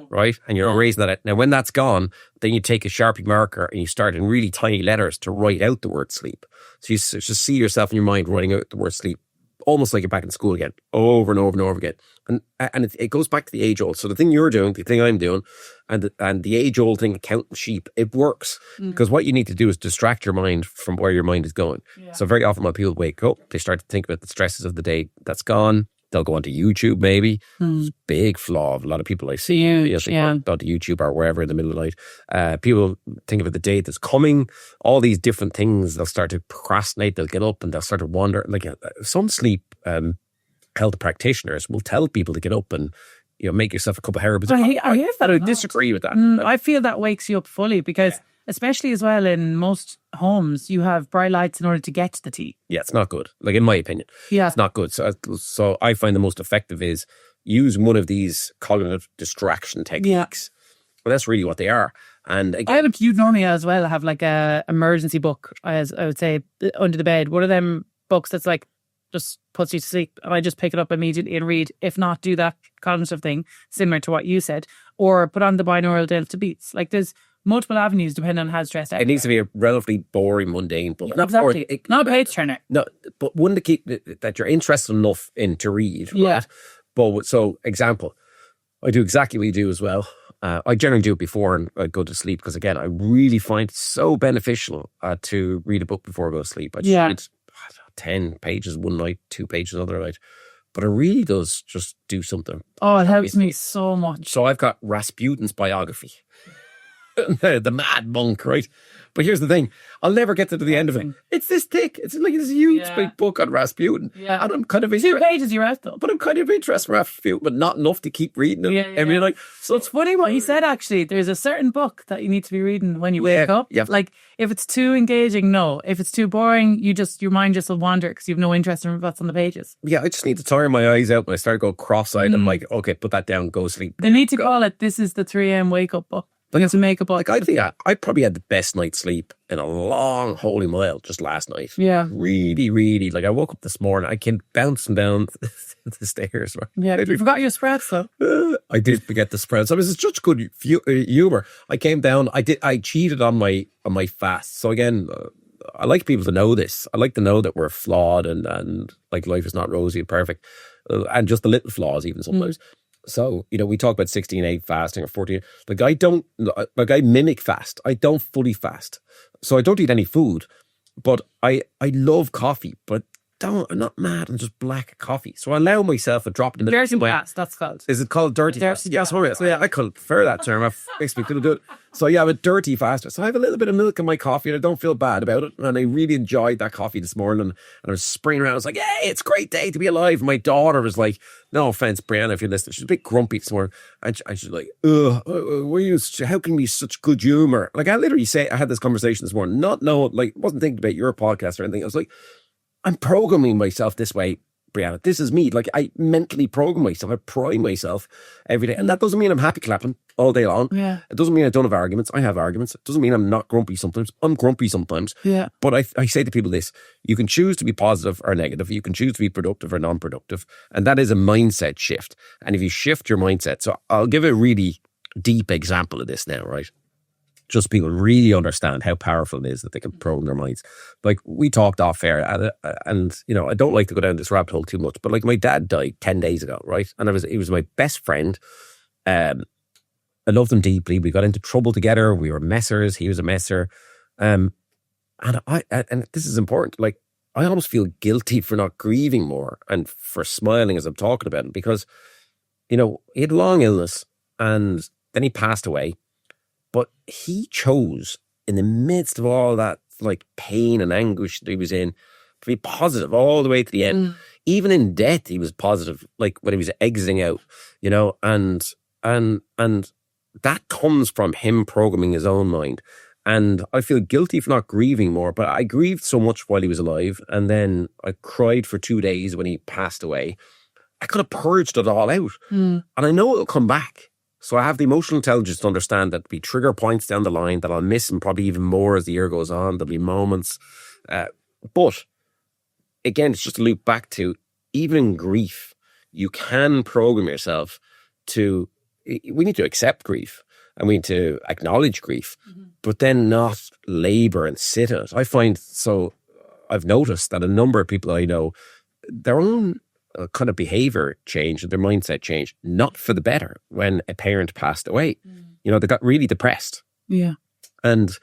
right? And you're erasing that out. Now, when that's gone, then you take a Sharpie marker and you start in really tiny letters to write out the word sleep. So you just see yourself in your mind writing out the word sleep, almost like you're back in school again, over and over and over again. And it goes back to the age old. So the thing you're doing, the thing I'm doing, and the age old thing, counting sheep, it works. Because what you need to do is distract your mind from where your mind is going. Yeah. So very often when people wake up, they start to think about the stresses of the day that's gone. They'll go onto YouTube maybe. It's a big flaw of a lot of people I see. Huge, onto YouTube or wherever in the middle of the night. People think about the day that's coming. All these different things. They'll start to procrastinate. They'll get up and they'll start to wander. Like some sleep health practitioners will tell people to get up and make yourself a cup of herbs. I disagree with that. I feel that wakes you up fully because especially as well in most homes, you have bright lights in order to get to the tea. Yeah, it's not good. Like in my opinion, it's not good. So I find the most effective is use one of these cognitive distraction techniques. Well, that's really what they are. And again, I have you'd normally as well have like a emergency book, as I would say, under the bed. One of them books that's like just puts you to sleep, and I just pick it up immediately and read. If not, do that cognitive thing similar to what you said, or put on the binaural delta beats. Like there's multiple avenues depending on how stressed out. it needs to be a relatively boring, mundane book. Not a page turner. No, but one to keep that you're interested enough in to read. Yeah. Right? But so, example, I do exactly what you do as well. I generally do it before and I go to sleep because, again, I really find it so beneficial to read a book before I go to sleep. I just read 10 pages one night, 2 pages another night. But it really does just do something. Oh, it helps me so much. So I've got Rasputin's biography. The mad monk, right? But here's the thing. I'll never get to the end of it. It's this thick. It's like this huge big book on Rasputin. Yeah. And I'm kind of 2 pages you're out though. But I'm kind of interested in Rasputin, but not enough to keep reading it. I mean, like, so it's funny what he said, actually. There's a certain book that you need to be reading when you wake up. Yeah. Like, if it's too engaging, no. If it's too boring, your mind just will wander because you have no interest in what's on the pages. Yeah, I just need to tire my eyes out when I start going cross-eyed. I'm like, okay, put that down, go sleep. They need to call it, this is the 3 a.m. wake-up book. To make a book. Like, I think I probably had the best night's sleep in a long holy mile just last night. Yeah. Really, really. Like, I woke up this morning, I came bouncing down the stairs. Right? Yeah, you forgot your sprouts though. I did forget the sprouts. I was such good humor. I came down, I cheated on my fast. So again, I like people to know this. I like to know that we're flawed and like life is not rosy and perfect. And just the little flaws even sometimes. So, we talk about 16-8 fasting or 14. I mimic fast. I don't fully fast. So I don't eat any food, but I love coffee, but I'm not mad on just black coffee. So I allow myself a drop in the dirty fast, that's called. Is it called dirty fast? Yes, so yeah, I could prefer that term. It makes me feel good. So yeah, I'm a dirty faster. So I have a little bit of milk in my coffee and I don't feel bad about it. And I really enjoyed that coffee this morning. And I was spraying around. I was like, hey, it's a great day to be alive. And my daughter was like, no offense, Brianna, if you're listening, she's a bit grumpy this morning. And she's like, how can you be such good humor? Like I literally I had this conversation this morning, wasn't thinking about your podcast or anything. I was like, I'm programming myself this way, Brianna. This is me. Like I mentally program myself. I prime myself every day. And that doesn't mean I'm happy clapping all day long. Yeah. It doesn't mean I don't have arguments. I have arguments. It doesn't mean I'm not grumpy sometimes. I'm grumpy sometimes. Yeah. But I say to people this, you can choose to be positive or negative. You can choose to be productive or non-productive. And that is a mindset shift. And if you shift your mindset, so I'll give a really deep example of this now, right? Just people really understand how powerful it is that they can program their minds. Like we talked off air and I don't like to go down this rabbit hole too much, but like my dad died 10 days ago, right? And he was my best friend. I loved him deeply. We got into trouble together. We were messers. He was a messer. And this is important. Like I almost feel guilty for not grieving more and for smiling as I'm talking about him because, he had a long illness and then he passed away. But he chose, in the midst of all that like pain and anguish that he was in, to be positive all the way to the end. Even in death, he was positive. Like when he was exiting out, and that comes from him programming his own mind. And I feel guilty for not grieving more, but I grieved so much while he was alive, and then I cried for 2 days when he passed away. I could have purged it all out, and I know it'll come back. So I have the emotional intelligence to understand that there'll be trigger points down the line that I'll miss and probably even more as the year goes on. There'll be moments. But again, it's just a loop back to even in grief, you can program yourself we need to accept grief and we need to acknowledge grief, but then not labor and sit in it. I've noticed that a number of people I know, their own kind of behaviour change and their mindset change, not for the better when a parent passed away. They got really depressed. Yeah. And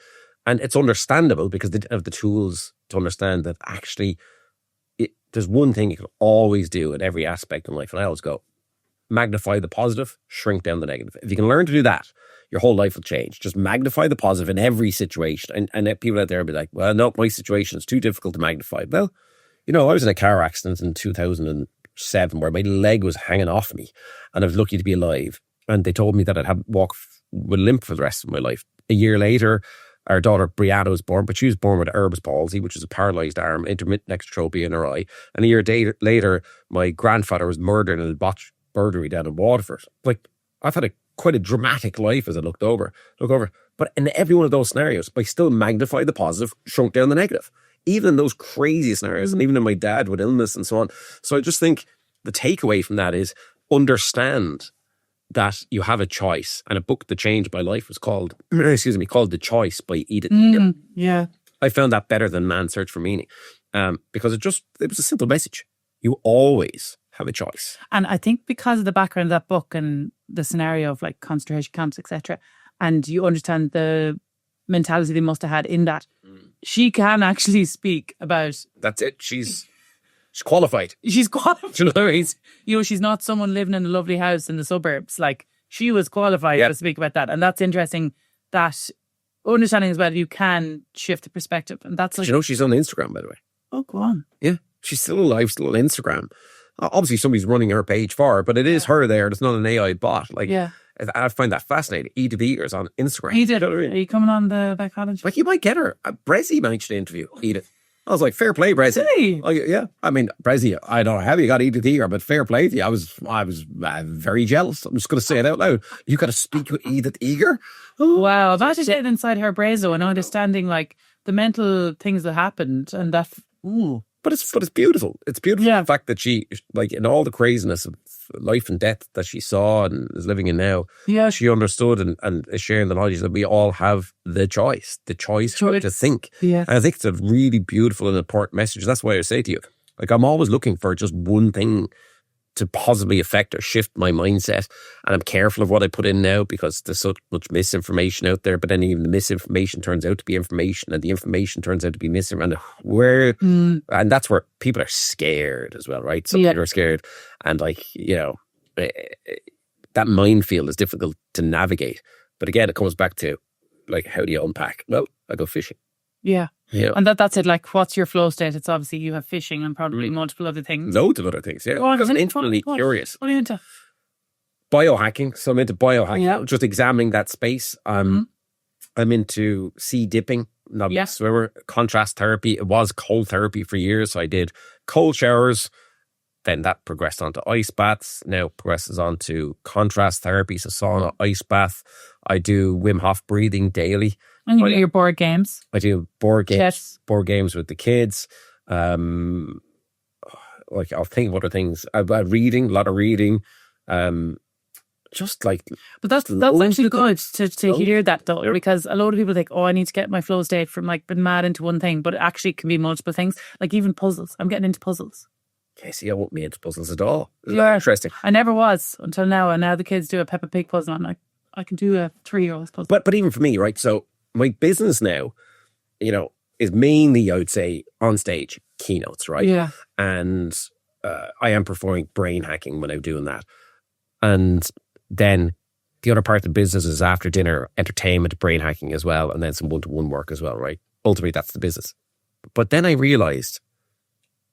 it's understandable because they didn't have the tools to understand that actually there's one thing you can always do in every aspect in life. And I always go, magnify the positive, shrink down the negative. If you can learn to do that, your whole life will change. Just magnify the positive in every situation. And people out there will be like, well, no, my situation is too difficult to magnify. Well, I was in a car accident in 2007 where my leg was hanging off me and I was lucky to be alive. And they told me that I'd have to walk with a limp for the rest of my life. A year later, our daughter Brianna was born, but she was born with Erb's palsy, which is a paralysed arm, intermittent exotropia in her eye. And a year later, my grandfather was murdered in a burglary down in Waterford. Like, I've had quite a dramatic life as I look over. But in every one of those scenarios, I still magnified the positive, shrunk down the negative. Even in those crazy scenarios, and even in my dad with illness and so on. So I just think the takeaway from that is understand that you have a choice. And a book that changed my life was called The Choice by Edith Eger. Yeah. I found that better than Man's Search for Meaning, because it was a simple message. You always have a choice. And I think because of the background of that book and the scenario of like concentration camps, etc., and you understand the mentality they must have had in that, she can actually speak about... That's it. She's qualified. She's qualified. You know what I mean? You know, she's not someone living in a lovely house in the suburbs. Like, she was qualified to speak about that. And that's interesting, that understanding as well, you can shift the perspective. And that's like... Do you know she's on Instagram, by the way? Oh, go on. Yeah. She's still alive, still on Instagram. Obviously, somebody's running her page for her, but it is her there. It's not an AI bot. Like, I find that fascinating. Edith Eger's on Instagram. Edith, are you coming on the Back College? Like, you might get her. Brezzy managed to interview Edith. I was like, fair play, Brezzy. Really? Oh, yeah. I mean, Brezzy, I don't know how you got Edith Eger, but fair play to you. I was very jealous. I'm just going to say it out loud. You got to speak with Edith Eger? Oh. Wow. Imagine getting inside her brain and understanding like the mental things that happened and that... Ooh. But it's beautiful. It's beautiful. The fact that she, like, in all the craziness of life and death that she saw and is living in now, she understood and is sharing the knowledge that we all have the choice to think. Yeah. And I think it's a really beautiful and important message. That's why I say to you, like, I'm always looking for just one thing to positively affect or shift my mindset. And I'm careful of what I put in now because there's so much misinformation out there. But then even the misinformation turns out to be information, and the information turns out to be misinformation. And that's where people are scared as well, right? Some people are scared. And like, you know, that minefield is difficult to navigate. But again, it comes back to like, how do you unpack? Well, I go fishing. Yeah. Yeah. And that's it. Like, what's your flow state? It's obviously you have fishing and probably multiple other things. Loads of other things, yeah. Because I'm infinitely curious. What are you into? Biohacking. So I'm into biohacking. Just examining that space. I'm into sea dipping. Not a swimmer. Contrast therapy. It was cold therapy for years. So I did cold showers. Then that progressed onto ice baths. Now progresses onto contrast therapy. So sauna, ice bath. I do Wim Hof breathing daily. And you do your board games. I do board games. Chess. Board games with the kids. Like, I'll think of other things. Reading, a lot of reading. Just like... But that's actually good to hear that, though, because a lot of people think, oh, I need to get my flow state from like being mad into one thing, but it actually can be multiple things. Like even puzzles. I'm getting into puzzles. Okay, see, I won't be into puzzles at all. Yeah. Interesting. I never was until now, and now the kids do a Peppa Pig puzzle, and I'm like, I can do a 3-year-old's puzzle. But even for me, right, so my business now, you know, is mainly, I would say, on stage keynotes, right? Yeah. And I am performing brain hacking when I'm doing that. And then the other part of the business is after dinner, entertainment, brain hacking as well, and then some one-to-one work as well, right? Ultimately, that's the business. But then I realized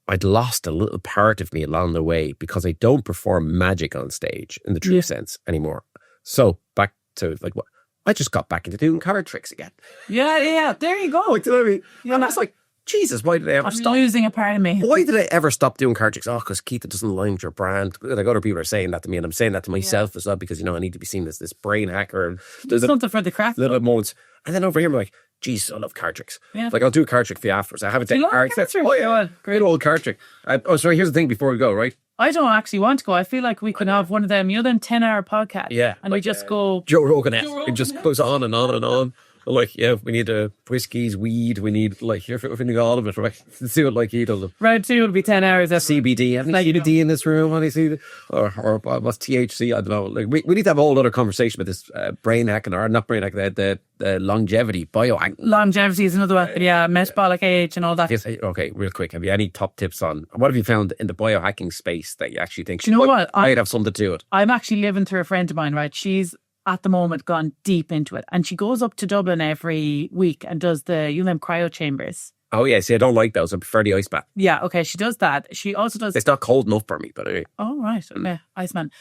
I'd lost a little part of me along the way because I don't perform magic on stage in the true sense anymore. So back to like what I just got back into doing card tricks again. Yeah. There you go. Like, do you know what I mean? Yeah, and I was like, Jesus, why did I ever stop? Losing a part of me. Why did I ever stop doing card tricks? Oh, because Keith, it doesn't align with your brand. Like other people are saying that to me, and I'm saying that to myself as well because, you know, I need to be seen as this brain hacker. And there's something for the craft. Little moments. And then over here, I'm like, Jesus, I love card tricks. Yeah. Like, I'll do a card trick for you afterwards. I haven't taken card tricks. Oh, yeah. Great old card trick. Sorry, here's the thing before we go, right? I don't actually want to go. I feel like we could have one of them, you know, them 10-hour podcasts. Yeah. And like, we just go... Joe Rogan. It just goes on and on and on. Like, yeah, we need whiskies, weed, we need, like, we need all of it, right? Let's see what, like, eat all of Round 2 will be 10 hours. CBD. Haven't you a D in this room, honestly? Or what's THC? I don't know. Like, we need to have a whole other conversation about this brain hacking, or not brain hacking, the longevity, biohacking. Longevity is another one. Yeah, metabolic age and all that. Yes, okay, real quick. Have you any top tips on, what have you found in the biohacking space that you actually think, do you know what? I'd have something to do it? I'm actually living through a friend of mine, right? She's at the moment gone deep into it, and she goes up to Dublin every week and does the, you know, cryo chambers. Oh yeah, see, I don't like those. I prefer the ice bath. Yeah, okay, she does that. She also does... It's not cold enough for me, but anyway. Oh, right, okay, Iceman.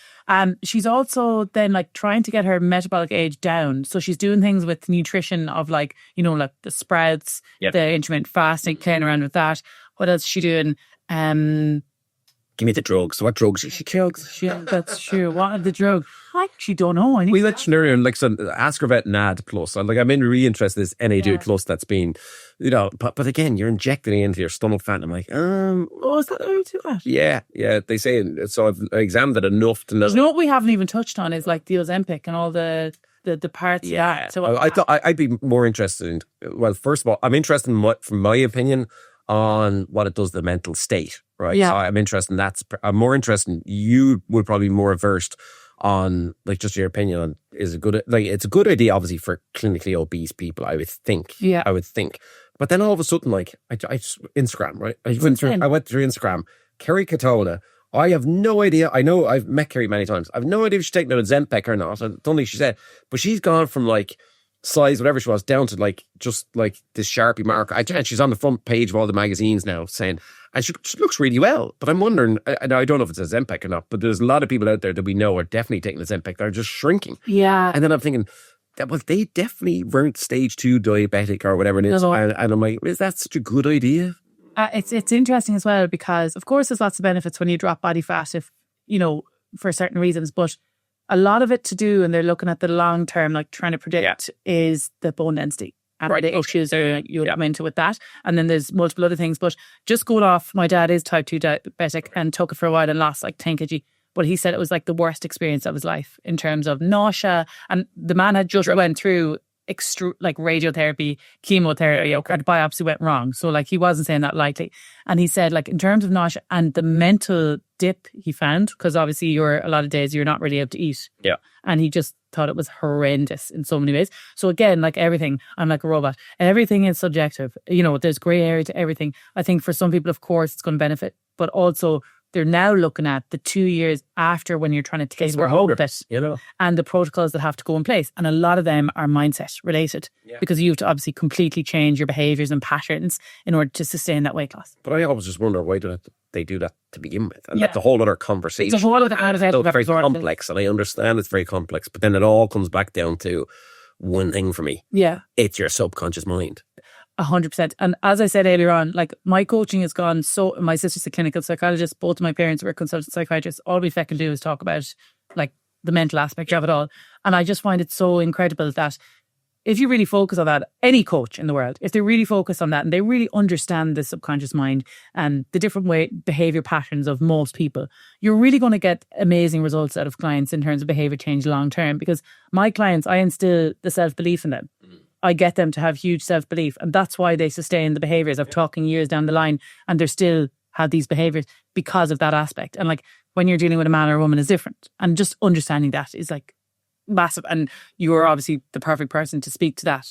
She's also then like trying to get her metabolic age down. So she's doing things with nutrition of like, you know, like the sprouts, the intermittent fasting, playing around with that. What else is she doing? give me the drugs. So what drugs? She drugs. That's true. What are the drugs? I actually don't know. We mentioned earlier, like, so ask her about NAD plus. I'm really interested in this NAD plus that's been, but again, you're injecting it into your stomach fat. And I'm like, is that how you do that? Yeah. They say, so I've examined it enough to know. You know what we haven't even touched on is like the Ozempic and all the parts. Yeah. So I thought I'd be more interested in, well, first of all, I'm interested in from my opinion, on what it does to the mental state, right? Yeah. So I'm interested in I'm more interested in, you would probably be more versed on, like, just your opinion on, is it good? Like, it's a good idea, obviously, for clinically obese people, I would think. Yeah. I would think. But then all of a sudden, like, I Instagram, right? I went through Instagram. Kerry Katona. I have no idea. I know I've met Kerry many times. I have no idea if she's taking an Ozempic or not. I don't think she said. But she's gone from, like, size, whatever she was, down to like just like this Sharpie marker. And she's on the front page of all the magazines now saying, and she looks really well. But I'm wondering, and I don't know if it's a Ozempic or not, but there's a lot of people out there that we know are definitely taking a Ozempic. They're just shrinking. Yeah. And then I'm thinking, well, they definitely weren't stage 2 diabetic or whatever it is. No. And I'm like, is that such a good idea? It's interesting as well, because of course there's lots of benefits when you drop body fat, if, for certain reasons, but a lot of it to do, and they're looking at the long term, like trying to predict, is the bone density and the issues you'll come into with that. And then there's multiple other things. But just going off, my dad is type 2 diabetic and took it for a while and lost like 10 kg. But he said it was like the worst experience of his life in terms of nausea. And the man had just went through like radiotherapy, chemotherapy, and biopsy went wrong. So like he wasn't saying that lightly. And he said, like, in terms of nausea and the mental dip he found, because obviously a lot of days you're not really able to eat. Yeah. And he just thought it was horrendous in so many ways. So again, like everything, I'm like a robot. Everything is subjective. There's grey area to everything. I think for some people, of course, it's going to benefit, but also they're now looking at the 2 years after, when you're trying to take it, and the protocols that have to go in place. And a lot of them are mindset related, because you have to obviously completely change your behaviours and patterns in order to sustain that weight loss. But I always just wonder, why do they do that to begin with? And that's a whole other conversation. It's a whole other conversation. It's very complex, and I understand it's very complex, but then it all comes back down to one thing for me. Yeah. It's your subconscious mind. 100%. And as I said earlier on, like, my coaching has gone so, my sister's a clinical psychologist, both of my parents were consultant psychiatrists. All we can do is talk about like the mental aspect of it all. And I just find it so incredible that if you really focus on that, any coach in the world, if they really focus on that and they really understand the subconscious mind and the different behavior patterns of most people, you're really going to get amazing results out of clients in terms of behavior change long term. Because my clients, I instill the self-belief in them. I get them to have huge self-belief, and that's why they sustain the behaviours of talking years down the line, and they're still have these behaviours because of that aspect. And like, when you're dealing with a man or a woman is different, and just understanding that is like massive. And you're obviously the perfect person to speak to that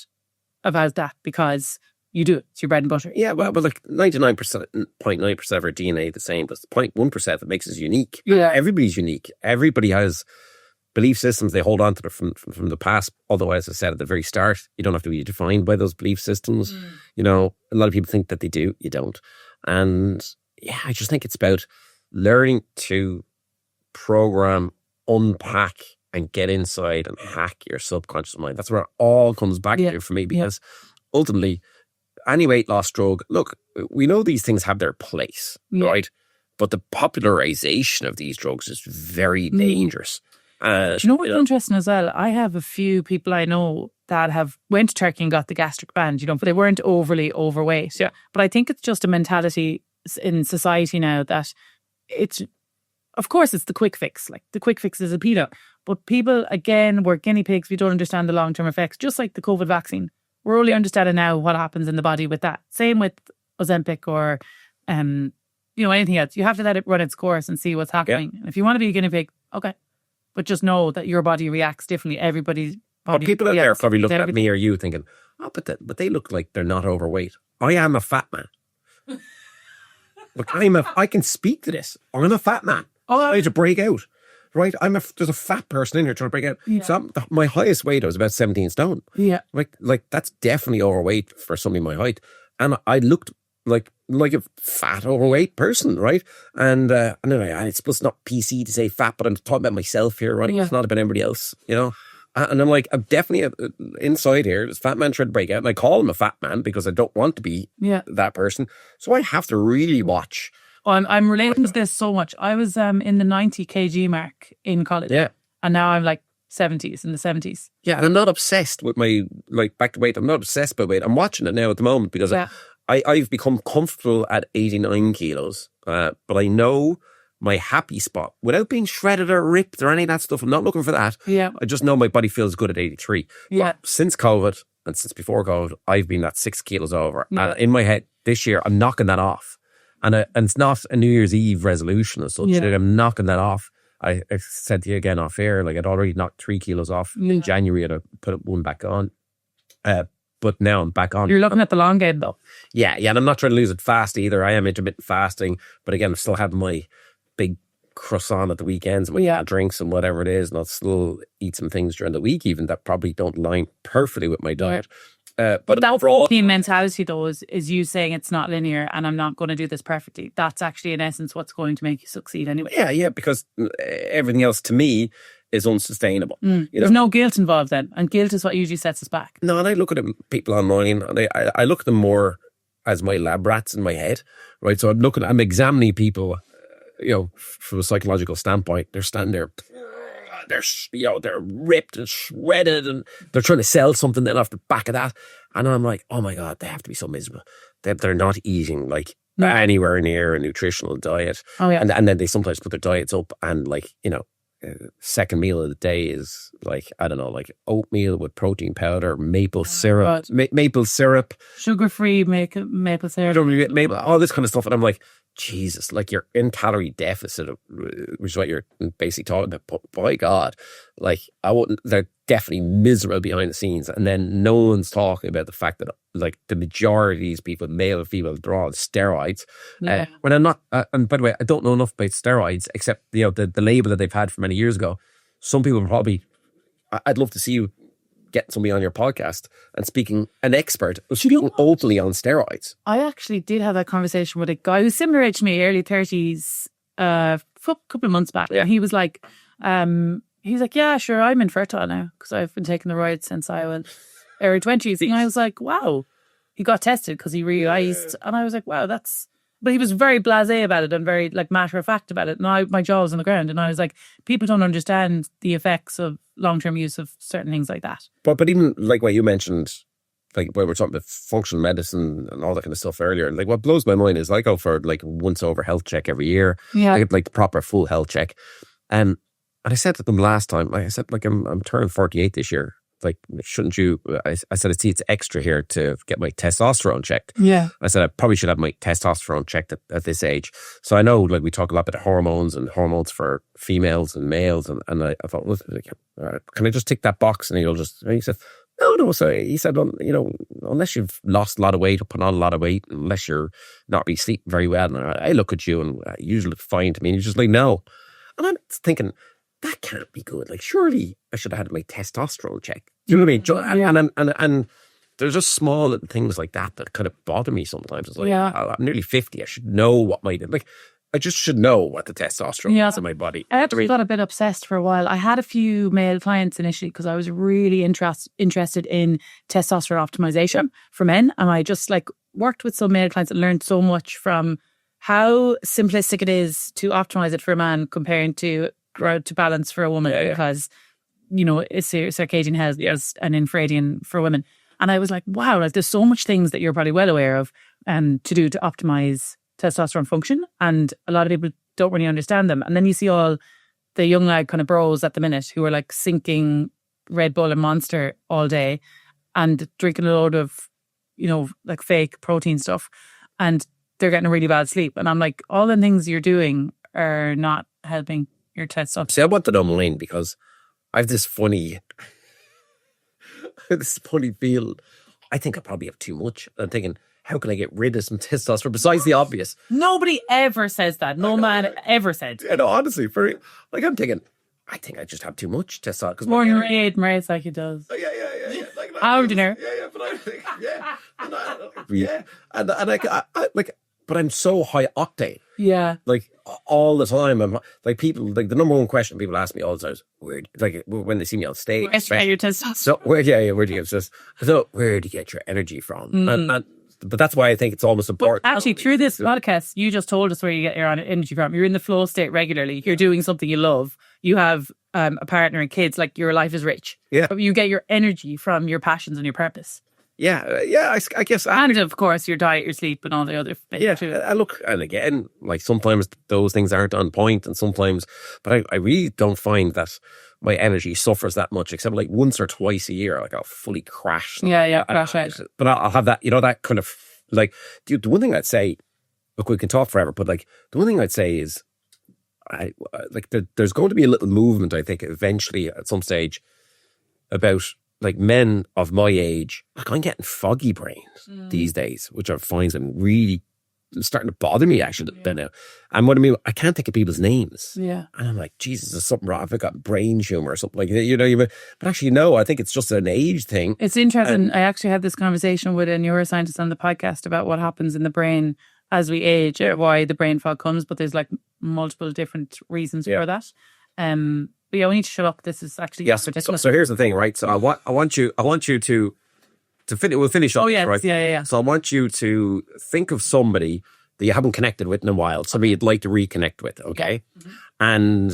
about that, because you do it. It's your bread and butter. Yeah, well, like 99.9% of our DNA the same, but it's 0.1% that makes us unique. Yeah. Everybody's unique. Everybody has belief systems they hold on to from the past. Although, as I said at the very start, you don't have to be defined by those belief systems. A lot of people think that they do. You don't. And yeah, I just think it's about learning to program, unpack, and get inside and hack your subconscious mind. That's where it all comes back to for me, because ultimately, any weight loss drug, look, we know these things have their place, right? But the popularization of these drugs is very dangerous. Do you know what's interesting as well? I have a few people I know that went to Turkey and got the gastric band, but they weren't overly overweight. Yeah. But I think it's just a mentality in society now that of course it's the quick fix. Like, the quick fix is a peanut. But people, again, we're guinea pigs. We don't understand the long-term effects. Just like the COVID vaccine. We're only understanding now what happens in the body with that. Same with Ozempic or, anything else. You have to let it run its course and see what's happening. And if you want to be a guinea pig, okay. But just know that your body reacts differently. Everybody's body. People out there probably looked at me or you thinking, but they look like they're not overweight. I am a fat man. Look, I can speak to this. I'm a fat man. I need to break out. Right? There's a fat person in here trying to break out. Yeah. So my highest weight, I was about 17 stone. Yeah. Like that's definitely overweight for somebody my height. And I looked like a fat, overweight person, right? And anyway, it's plus not PC to say fat, but I'm talking about myself here, right? Yeah. It's not about anybody else, And I'm like, I'm definitely inside here. This fat man trying to break out, and I call him a fat man because I don't want to be that person. So I have to really watch I'm relating to this so much. I was in the 90 kg mark in college. Yeah. And now I'm like 70s, in the 70s. Yeah, and I'm not obsessed with my, like, back to weight. I'm not obsessed by weight. I'm watching it now at the moment because I've become comfortable at 89 kilos. But I know my happy spot without being shredded or ripped or any of that stuff. I'm not looking for that. Yeah. I just know my body feels good at 83. Yeah. But since COVID and since before COVID, I've been at 6 kilos over. Yeah. And in my head this year, I'm knocking that off. And it's not a New Year's Eve resolution as such. Yeah. I'm knocking that off. I said to you again off air, like I'd already knocked 3 kilos off in January and I put one back on. But now I'm back on. You're looking at the long game though. Yeah. And I'm not trying to lose it fast either. I am intermittent fasting. But again, I'm still having my big croissant at the weekends and my drinks and whatever it is. And I'll still eat some things during the week even that probably don't line perfectly with my diet. But overall, the mentality though is you saying it's not linear and I'm not going to do this perfectly. That's actually in essence what's going to make you succeed anyway. Yeah, because everything else to me is unsustainable. You know? There's no guilt involved then, and guilt is what usually sets us back. No, and I look at people online and I look at them more as my lab rats in my head, right? So I'm examining people, from a psychological standpoint. They're standing there. They're ripped and shredded and they're trying to sell something then off the back of that. And I'm like, oh my God, they have to be so miserable. They're not eating like anywhere near a nutritional diet. Oh, yeah. And then they sometimes put their diets up and like, second meal of the day is like, I don't know, like oatmeal with protein powder, maple syrup, sugar-free maple syrup, all this kind of stuff. And I'm like, Jesus, like you're in calorie deficit, which is what you're basically talking about. But by God, like they're definitely miserable behind the scenes. And then no one's talking about the fact that like the majority of these people, male or female, they're all on steroids. When I'm not, and by the way, I don't know enough about steroids except, the label that they've had for many years ago. Some people probably, I'd love to see you getting somebody on your podcast and speaking openly on steroids. I actually did have that conversation with a guy who's similar age to me, early 30s, a couple of months back. Yeah. And he was like, yeah, sure, I'm infertile now because I've been taking the roids since I was early 20s. And I was like, wow. He got tested because he realized, and I was like, wow, but he was very blasé about it and very like matter of fact about it. And my jaw was on the ground and I was like, people don't understand the effects of long-term use of certain things like that. But even like what you mentioned, like when we're talking about functional medicine and all that kind of stuff earlier, like what blows my mind is I go for like once over health check every year. Yeah. I get like the proper full health check. And I said to them last time, I said like I'm turning 48 this year. Like, shouldn't you? I said, it's extra here to get my testosterone checked. Yeah. I said, I probably should have my testosterone checked at this age. So I know, like, we talk a lot about hormones and hormones for females and males. And I thought, well, can I just tick that box? And he said, no. So he said, unless you've lost a lot of weight or put on a lot of weight, unless you're not really sleeping very well. And I look at you and you usually look fine to me. And you're just like, no. And I'm thinking, that can't be good. Like, surely I should have had my testosterone check. Do you know what I mean? And there's just small little things like that kind of bother me sometimes. It's like, I'm nearly 50. I should know what I just should know what the testosterone is in my body. I actually got a bit obsessed for a while. I had a few male clients initially because I was really interested in testosterone optimization for men. And I just like worked with some male clients and learned so much from how simplistic it is to optimize it for a man comparing to balance for a woman because, it's circadian health and infradian for women. And I was like, wow, like there's so much things that you're probably well aware of to do to optimize testosterone function. And a lot of people don't really understand them. And then you see all the young lad kind of bros at the minute who are like sinking Red Bull and Monster all day and drinking a load of, like fake protein stuff. And they're getting a really bad sleep. And I'm like, all the things you're doing are not helping your testosterone. See, I want to know, Maureen, because I have this funny feel. I think I probably have too much. I'm thinking, how can I get rid of some testosterone besides the obvious? Nobody ever says that. No man ever said. Honestly, I'm thinking, I think I just have too much testosterone. Morning raid, Maraid's like he does. Yeah. Our dinner. Yeah, but I think, and I but I'm so high octane. Yeah. Like all the time. I'm like people, like the number one question people ask me all the time is when they see me on stage. Where's your testosterone? So where do you get your energy from? And but that's why I think it's almost important. Actually, through this podcast, you just told us where you get your energy from. You're in the flow state regularly. You're doing something you love. You have a partner and kids. Like, your life is rich. Yeah. You get your energy from your passions and your purpose. Yeah, I guess. And of course, your diet, your sleep, and all the other bits. Yeah, look, and again, like, sometimes those things aren't on point, and sometimes, but I really don't find that my energy suffers that much, except like once or twice a year, like, I'll fully crash. Crash out. But I'll have that, that kind of, like, the one thing I'd say, look, we can talk forever, but like, the one thing I'd say is, there's going to be a little movement, I think, eventually at some stage about, like, men of my age. Like, I'm getting foggy brains these days, which I find them really starting to bother me, actually, now. And what I mean, I can't think of people's names. Yeah. And I'm like, Jesus, there's something wrong. I've got brain tumor or something like that. But actually, no, I think it's just an age thing. It's interesting. I actually had this conversation with a neuroscientist on the podcast about what happens in the brain as we age, or why the brain fog comes, but there's like multiple different reasons for that. But yeah, we need to shut up. This is actually ridiculous. So here's the thing, right? So I want you to finish. We'll finish up. Oh yeah, right? Yeah. So I want you to think of somebody that you haven't connected with in a while, somebody you'd like to reconnect with. Okay, and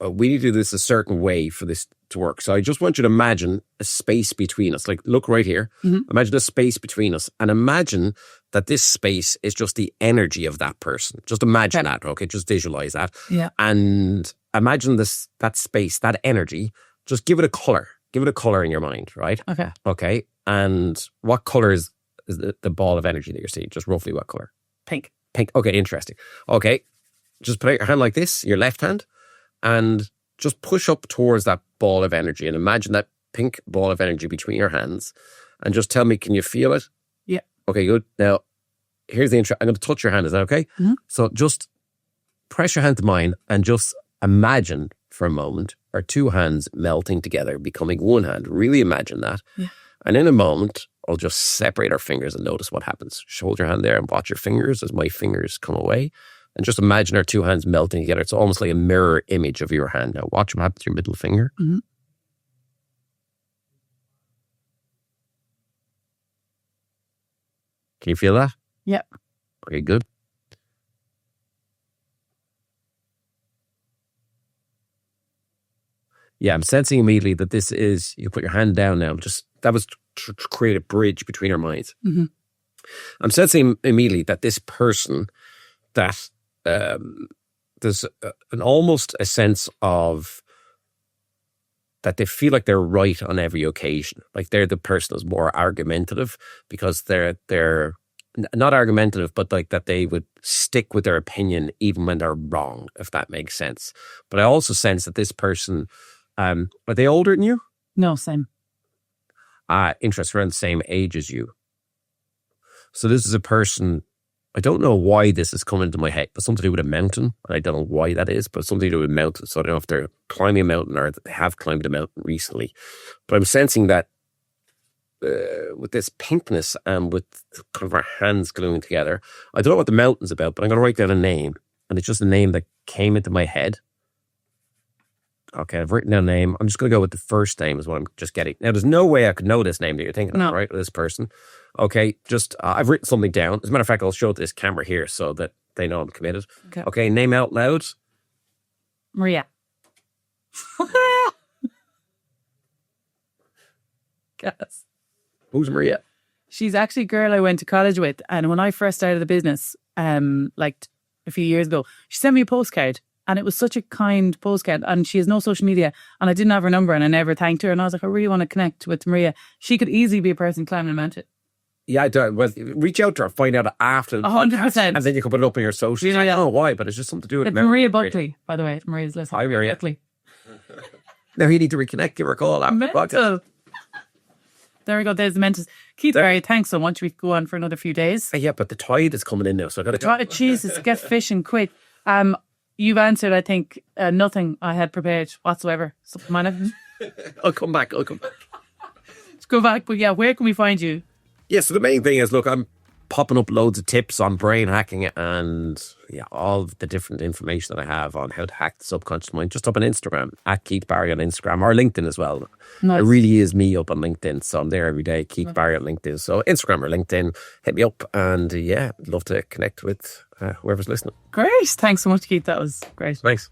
we need to do this a certain way for this to work. So I just want you to imagine a space between us. Like, look right here. Imagine a space between us, and imagine that this space is just the energy of that person. Just imagine that. Okay, just visualize that. Yeah, and imagine that space, that energy. Just give it a color. Give it a color in your mind, right? Okay. And what color is the ball of energy that you're seeing? Just roughly what color? Pink. Okay, interesting. Okay, just put out your hand like this, your left hand, and just push up towards that ball of energy, and imagine that pink ball of energy between your hands, and just tell me, can you feel it? Yeah. Okay, good. Now, here's the intro. I'm going to touch your hand. Is that okay? So just press your hand to mine and just imagine for a moment our two hands melting together, becoming one hand. Really imagine that. Yeah. And in a moment, I'll just separate our fingers and notice what happens. Just hold your hand there and watch your fingers as my fingers come away. And just imagine our two hands melting together. It's almost like a mirror image of your hand. Now watch what happens to your middle finger. Can you feel that? Yeah. Okay, good. Yeah, I'm sensing immediately that this is, you put your hand down now. That was to create a bridge between our minds. I'm sensing immediately that this person, that there's an almost a sense of that they feel like they're right on every occasion. Like, they're the person who's more argumentative, because they're not argumentative, but like that they would stick with their opinion even when they're wrong, if that makes sense. But I also sense that this person, are they older than you? No, same. Interesting, around the same age as you. So this is a person, I don't know why this is coming into my head, but something to do with a mountain. I don't know why that is, but something to do with mountains. So I don't know if they're climbing a mountain or they have climbed a mountain recently. But I'm sensing that with this pinkness and with kind of our hands gluing together, I don't know what the mountain's about, but I'm going to write down a name. And it's just a name that came into my head. Okay, I've written down a name. I'm just going to go with the first name is what I'm just getting. Now, there's no way I could know this name that you're thinking of, right? This person. Okay, just, I've written something down. As a matter of fact, I'll show it to this camera here so that they know I'm committed. Okay, name out loud. Maria. Yes. Who's Maria? She's actually a girl I went to college with. And when I first started the business, like a few years ago, she sent me a postcard. And it was such a kind postcard, and she has no social media, and I didn't have her number, and I never thanked her. And I was like, I really want to connect with Maria. She could easily be a person climbing a mountain. Yeah, I do. Well, reach out to her, find out after the 100%. And then you can put it up in your socials. I don't know why, but it's just something to do with it. Maria Buckley, by the way. Maria's listening. Hi, Maria. Buckley. Now you need to reconnect, give her a call. Mental. There we go. There's the mentors. Keith Barry, thanks so much. We could go on for another few days. Yeah, but the tide is coming in now, so I got to go. Jesus, get fishing quick. You've answered, I think, nothing I had prepared whatsoever. Something might have. I'll come back. Let's go back. But yeah, where can we find you? Yeah, so the main thing is, look, I'm popping up loads of tips on brain hacking and all of the different information that I have on how to hack the subconscious mind just up on Instagram, at Keith Barry on Instagram, or LinkedIn as well. Nice. It really is me up on LinkedIn. So I'm there every day, Keith Barry on LinkedIn. So Instagram or LinkedIn, hit me up. And I'd love to connect with whoever's listening. Great. Thanks so much, Keith. That was great. Thanks.